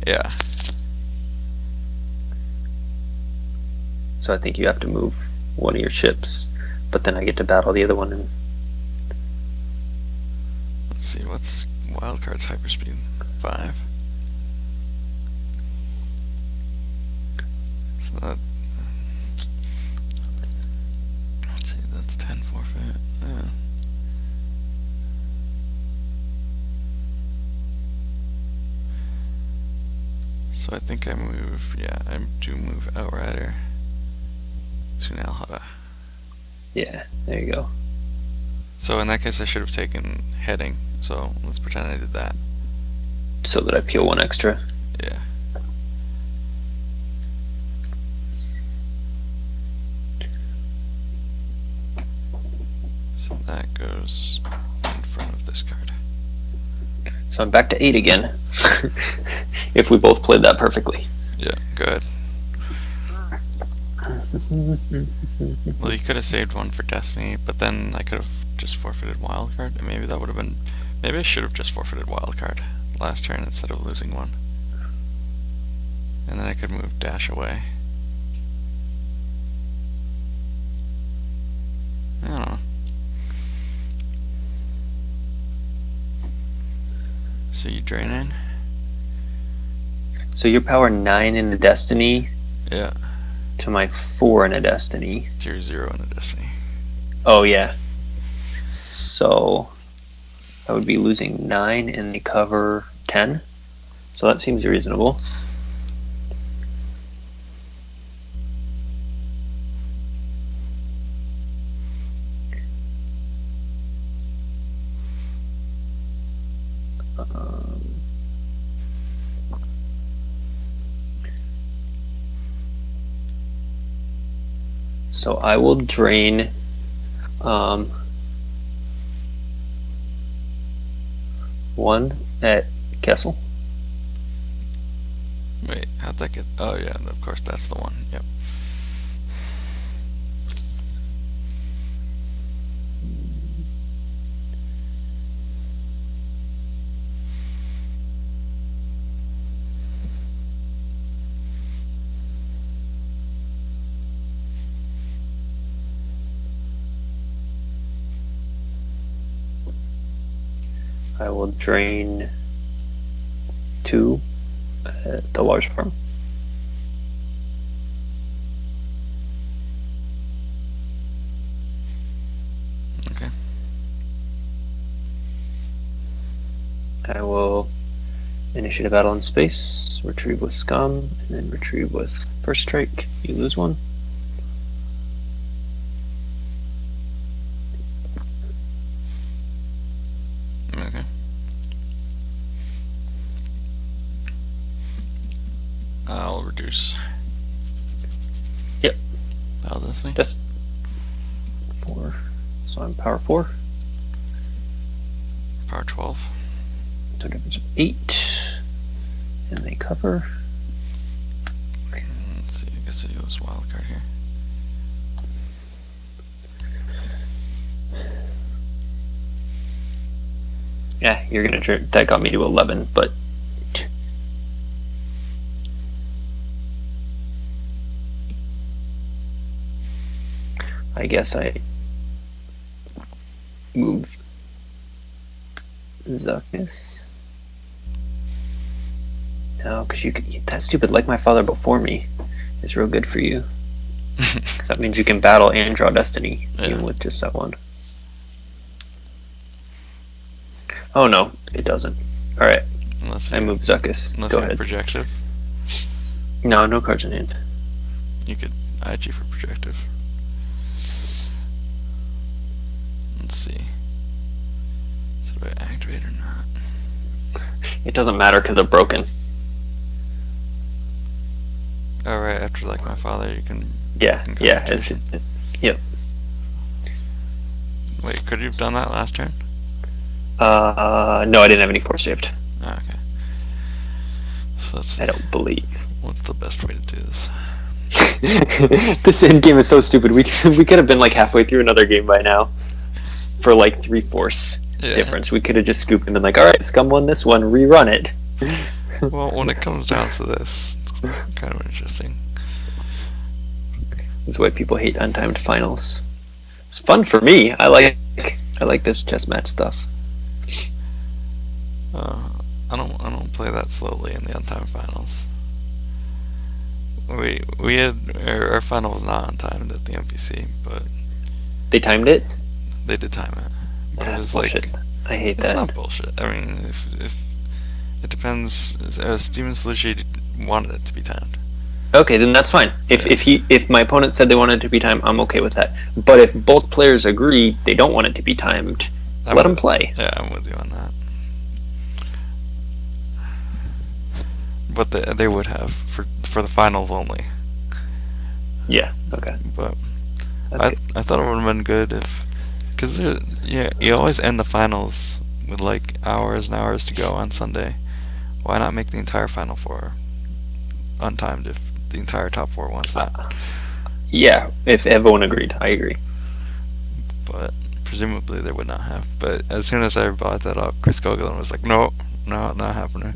Yeah. So I think you have to move one of your ships, but then I get to battle the other one. And Let's see, what's Wildcard's hyperspeed? 5. So that. Let's see, that's 10 forfeit. Yeah. So I think I move. Yeah, I do move Outrider to Nalhada. yeah, there you go. So in that case, I should have taken heading. So let's pretend I did that. So that I peel 1 extra. Yeah. So that goes in front of this card. So I'm back to 8 again. If we both played that perfectly. Yeah, go ahead. Well, you could have saved one for Destiny, but then I could have just forfeited Wildcard, and maybe that would have been. Maybe I should have just forfeited Wildcard last turn instead of losing one. And then I could move Dash away. I don't know. So you draining? So you're power 9 in a Destiny Yeah. to my 4 in a Destiny. Tier 0 in a Destiny. Oh, yeah. So I would be losing 9 in the cover 10. So that seems reasonable. So I will drain one at Kessel. Wait, how'd that get? Oh yeah, of course that's the one. Yep. I will drain 2 at the large farm. Okay. I will initiate a battle in space, retrieve with scum, and then retrieve with first strike. You lose 1. Okay. I'll reduce. Yep. Battle Destiny. Just 4. So I'm power 4. Power 12. So difference of 8. And they cover. Let's see, I guess it goes wild card here. Yeah, you're gonna that got me to 11, but I guess I move Zuckus. No, because that stupid like my father before me is real good for you. Because that means you can battle and draw destiny even with just that one. Oh no, it doesn't. All right, I move Zuckus. Unless Go you have ahead. projective. No cards in hand. You could IG for projective. Let's see. So do I activate or not? It doesn't matter because they're broken. Oh right, after like my father, you can. Yeah. Yep. Wait, could you have done that last turn? No, I didn't have any force shift. Oh, okay. So let's see. I don't believe. What's the best way to do this? This end game is so stupid. We could have been like halfway through another game by now. For like 3 force difference, we could have just scooped and been like, "All right, Scum won this one. Rerun it." Well, when it comes down to this, it's kind of interesting. That's why people hate untimed finals. It's fun for me. I like this chess match stuff. I don't play that slowly in the untimed finals. We had our final was not untimed at the NPC, but they timed it. They did time it, but Yeah, it was bullshit. like I hate it's that. not bullshit. I mean, if it depends. Steven Solution wanted it to be timed. Okay, then that's fine. If my opponent said they wanted it to be timed, I'm okay with that. But if both players agree they don't want it to be timed, let them play. Yeah, I'm with you on that. But they would have for the finals only. Yeah. Okay. But I thought it would have been good if, because you always end the finals with like hours and hours to go on Sunday. Why not make the entire Final Four untimed if the entire top 4 wants that? Yeah, if everyone agreed, I agree. But presumably they would not have. But as soon as I brought that up, Chris Coughlin was like, "No, not happening."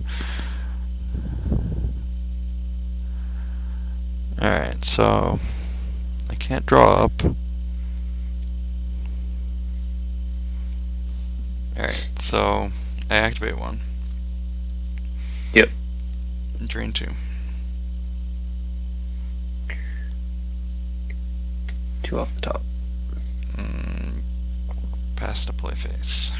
All right, so I can't draw up. All right, so I activate 1. Yep. Drain 2. 2 off the top. Pass to play face.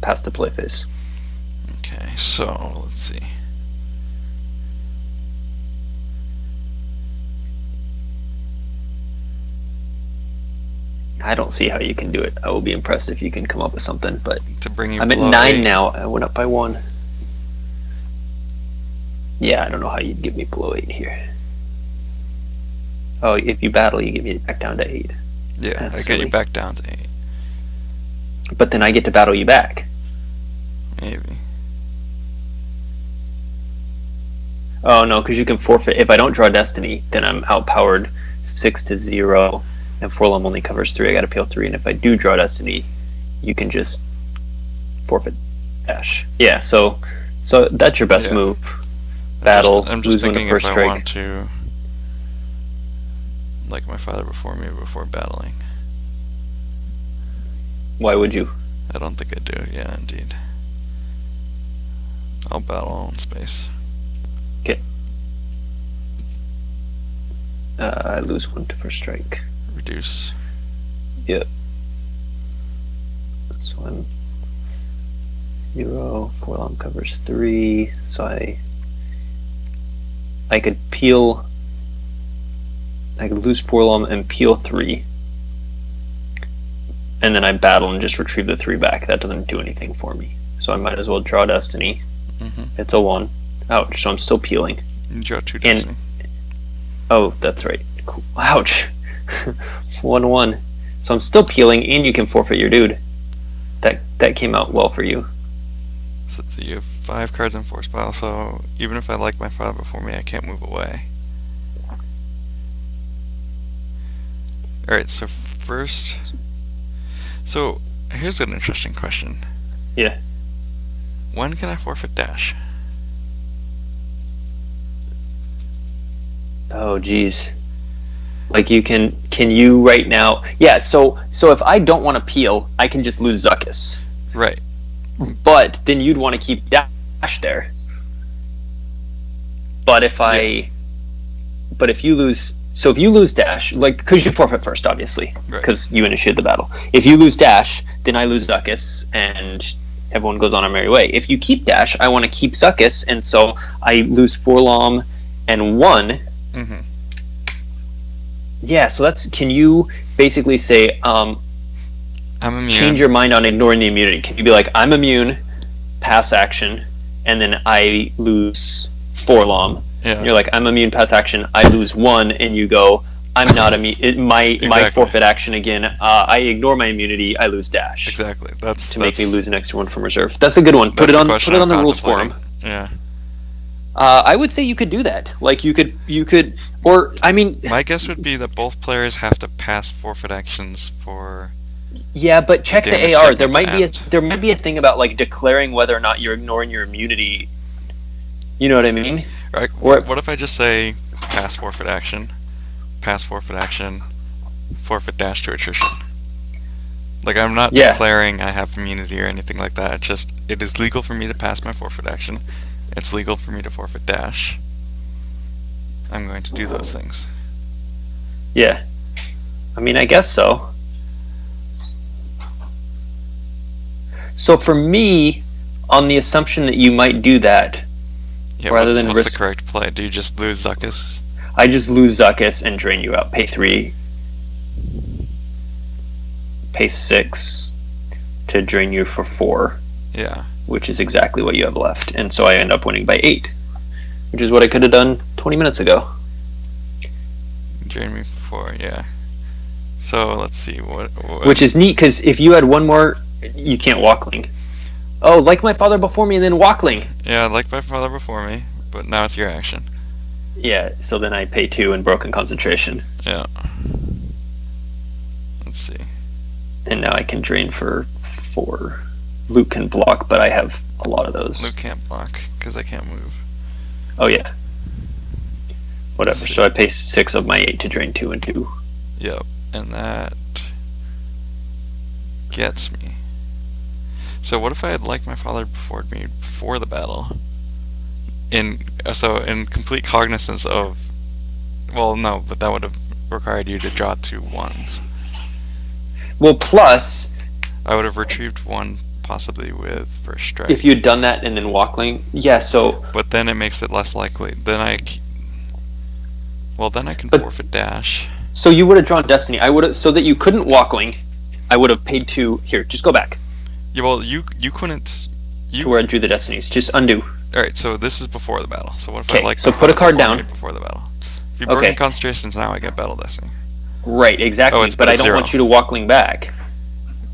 Pass to play face. Okay, so let's see. I don't see how you can do it. I will be impressed if you can come up with something, but To bring you I'm at below 9 8. now. I went up by 1. Yeah, I don't know how you'd get me below 8 here. Oh, if you battle, you get me back down to 8. Yeah, That's I get silly. you back down to 8. But then I get to battle you back. Maybe. Oh no, because you can forfeit. If I don't draw Destiny, then I'm outpowered 6-0, and Forlom only covers 3. I got to peel 3, and if I do draw Destiny, you can just forfeit dash. Yeah, so that's your best move. Battle. I'm just lose one to thinking first if I strike. want to, like my father before me, before battling. Why would you? I don't think I do. Yeah, indeed. I'll battle all in space. Okay. I lose 1 to first strike. Reduce. Yep. This one 0. Forlom covers 3. So I could peel. I could lose Forlom and peel 3. And then I battle and just retrieve the 3 back. That doesn't do anything for me. So I might as well draw Destiny. It's a 1. Ouch, so I'm still peeling. You draw 2 Destiny. Oh, that's right. Cool. Ouch. 1-1. So I'm still peeling, and you can forfeit your dude. That came out well for you. So let's see, you have 5 cards in force pile, so even if I like my father before me, I can't move away. Alright, so first... So, here's an interesting question. Yeah. When can I forfeit dash? Oh, geez. Like you can you right now? Yeah. So if I don't want to peel, I can just lose Zuckus. Right. But then you'd want to keep dash there. But if if you lose, so if you lose dash, like because you forfeit first, obviously, because you initiate the battle. If you lose dash, then I lose Zuckus, and everyone goes on our merry way. If you keep dash, I want to keep Zuckus, and so I lose 4 Lom and 1. Mm-hmm. Yeah, so that's. Can you basically say, I'm immune. change your mind on ignoring the immunity? Can you be like, I'm immune, pass action, and then I lose 4 Lom. Yeah. And you're like, I'm immune, pass action, I lose 1, and you go, I'm not immune. My forfeit action again. I ignore my immunity, I lose dash. Exactly. That's make me lose an extra 1 from reserve. That's a good one. Put it on the rules forum. Yeah. I would say you could do that. Like you could, or I mean, my guess would be that both players have to pass forfeit actions for. Yeah, but check the AR. There might be a thing about like declaring whether or not you're ignoring your immunity. You know what I mean? Right. What if I just say pass forfeit action, forfeit dash to attrition? Like I'm not declaring I have immunity or anything like that. It is legal for me to pass my forfeit action. It's legal for me to forfeit dash. I'm going to do those things. Yeah. I mean, I guess so. So for me, on the assumption that you might do that, rather than what's the correct play? Do you just lose Zuckus? I just lose Zuckus and drain you out. Pay 3. Pay 6 to drain you for 4. Yeah. Which is exactly what you have left. And so I end up winning by 8. Which is what I could have done 20 minutes ago. Drain me for 4, yeah. So let's see what which is neat because if you had one more, you can't walkling. Oh, like my father before me and then walkling. Yeah, like my father before me, but now it's your action. Yeah, so then I pay 2 in broken concentration. Yeah. Let's see. And now I can drain for 4. Luke can block, but I have a lot of those. Luke can't block because I can't move. Oh yeah. Whatever. So I pay 6 of my 8 to drain 2 and 2. Yep, and that gets me. So what if I had liked my father before me before the battle? In complete cognizance of, well, no, but that would have required you to draw 2 1s. Well, plus I would have retrieved 1 possibly with first strike. If you'd done that and then walkling, yeah. So. But then it makes it less likely. Then I can forfeit dash. So you would have drawn Destiny. I would have, so that you couldn't walkling. I would have paid 2. Here, just go back. Yeah, well, you couldn't. To where I drew the Destinies. Just undo. All right, so this is before the battle. So what if I like? So put a card down before the battle. If you broken concentrations now, I get battle Destiny. Right, exactly. But I don't want you to walkling back.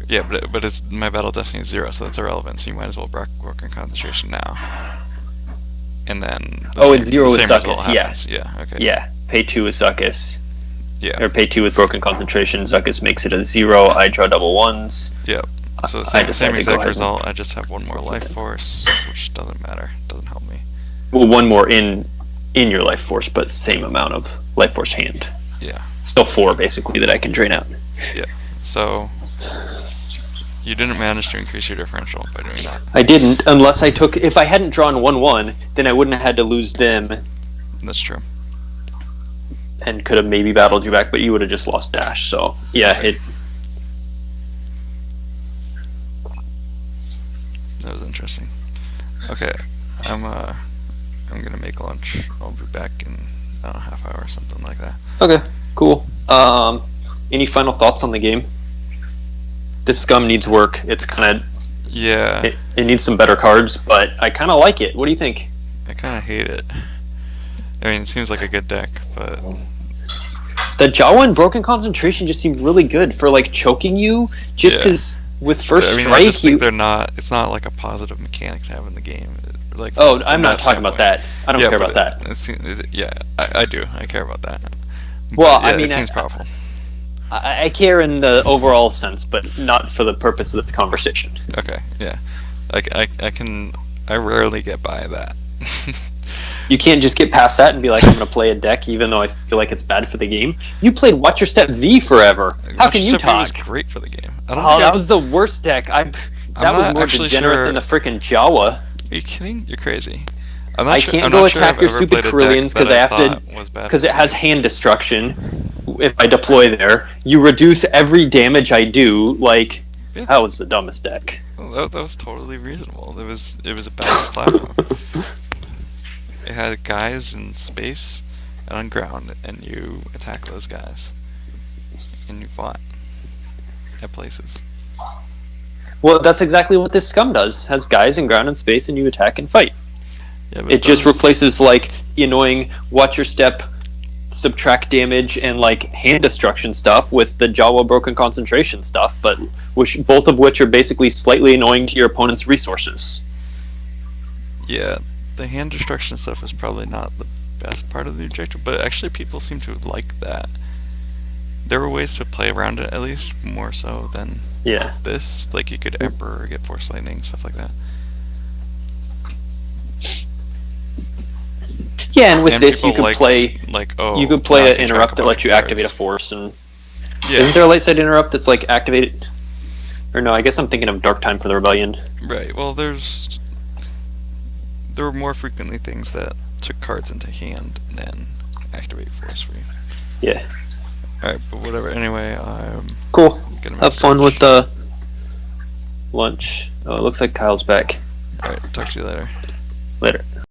Yeah, but it's my battle Destiny is 0, so that's irrelevant. So you might as well work in concentration now. And then it's 0 with Zuckus. Yeah. Okay. Yeah. Pay 2 with Zuckus. Yeah. Or pay 2 with broken concentration. Zuckus makes it a 0. I draw double 1s. Yep. So same exact result. I just have 1 more life force, which doesn't matter. Doesn't help me. Well, 1 more in your life force, but same amount of life force hand. Yeah. Still 4 basically that I can drain out. Yeah. So you didn't manage to increase your differential by doing that. I didn't, unless I took. If I hadn't drawn 1-1, then I wouldn't have had to lose them. That's true. And could have maybe battled you back, but you would have just lost dash. So yeah, That was interesting. Okay, I'm gonna make lunch. I'll be back in a half hour or something like that. Okay, cool. Any final thoughts on the game? This scum needs work. It's kind of It needs some better cards, but I kind of like it. What do you think? I kind of hate it. I mean, it seems like a good deck, but The Jawa and Broken Concentration just seem really good for like choking you, just Yeah. because with first I mean, I strike just think you. they're not. It's not like a positive mechanic to have in the game. Like Oh, from I'm not that talking about standpoint. that. I don't Yeah, care but about that. yeah, I do. I care about that. Well, But I yeah, it mean, seems powerful. I care in the overall sense, but not for the purpose of this conversation. Okay, yeah. I can. I rarely get by that. You can't just get past that and be like, I'm going to play a deck even though I feel like it's bad for the game. You played Watch Your Step V forever. How Watch can Your you Step V was talk? great for the game. I don't Oh, think that was the worst deck. I'm That was not more actually degenerate sure. than the freaking Jawa. Are you kidding? You're crazy. I'm I not sure. can't I'm go not sure attack I've your ever stupid played a deck Carillions that because I I have to, thought was bad for because the it has game. hand destruction. If I deploy there, you reduce every damage I do. Like, Yeah. that was the dumbest deck. Well, that was totally reasonable. It was a balanced platform. It had guys in space and on ground, and you attack those guys, and you fought at places. Well, that's exactly what this scum does. Has guys in ground and space, and you attack and fight. Yeah, but It just those. replaces like the annoying watch your step, subtract damage, and like hand destruction stuff with the Jawa broken concentration stuff, but both of which are basically slightly annoying to your opponent's resources. Yeah, the hand destruction stuff is probably not the best part of the objective, but actually people seem to like that. There were ways to play around it, at least more so than Yeah. this. Like you could Emperor, get Force Lightning, stuff like that. Yeah, and with And this you people could liked, play like, oh, you could now play I an can track interrupt a that bunch lets of you activate a cards. force, and Yeah, isn't there a light side interrupt that's like activated? Or no, I guess I'm thinking of Dark Time for the Rebellion. right. Well, there were more frequently things that took cards into hand than activate force for you. Yeah. Alright, but whatever. Anyway, I'm Cool. gonna Have make fun with brunch. the lunch. Oh, it looks like Kyle's back. Alright, talk to you later. Later.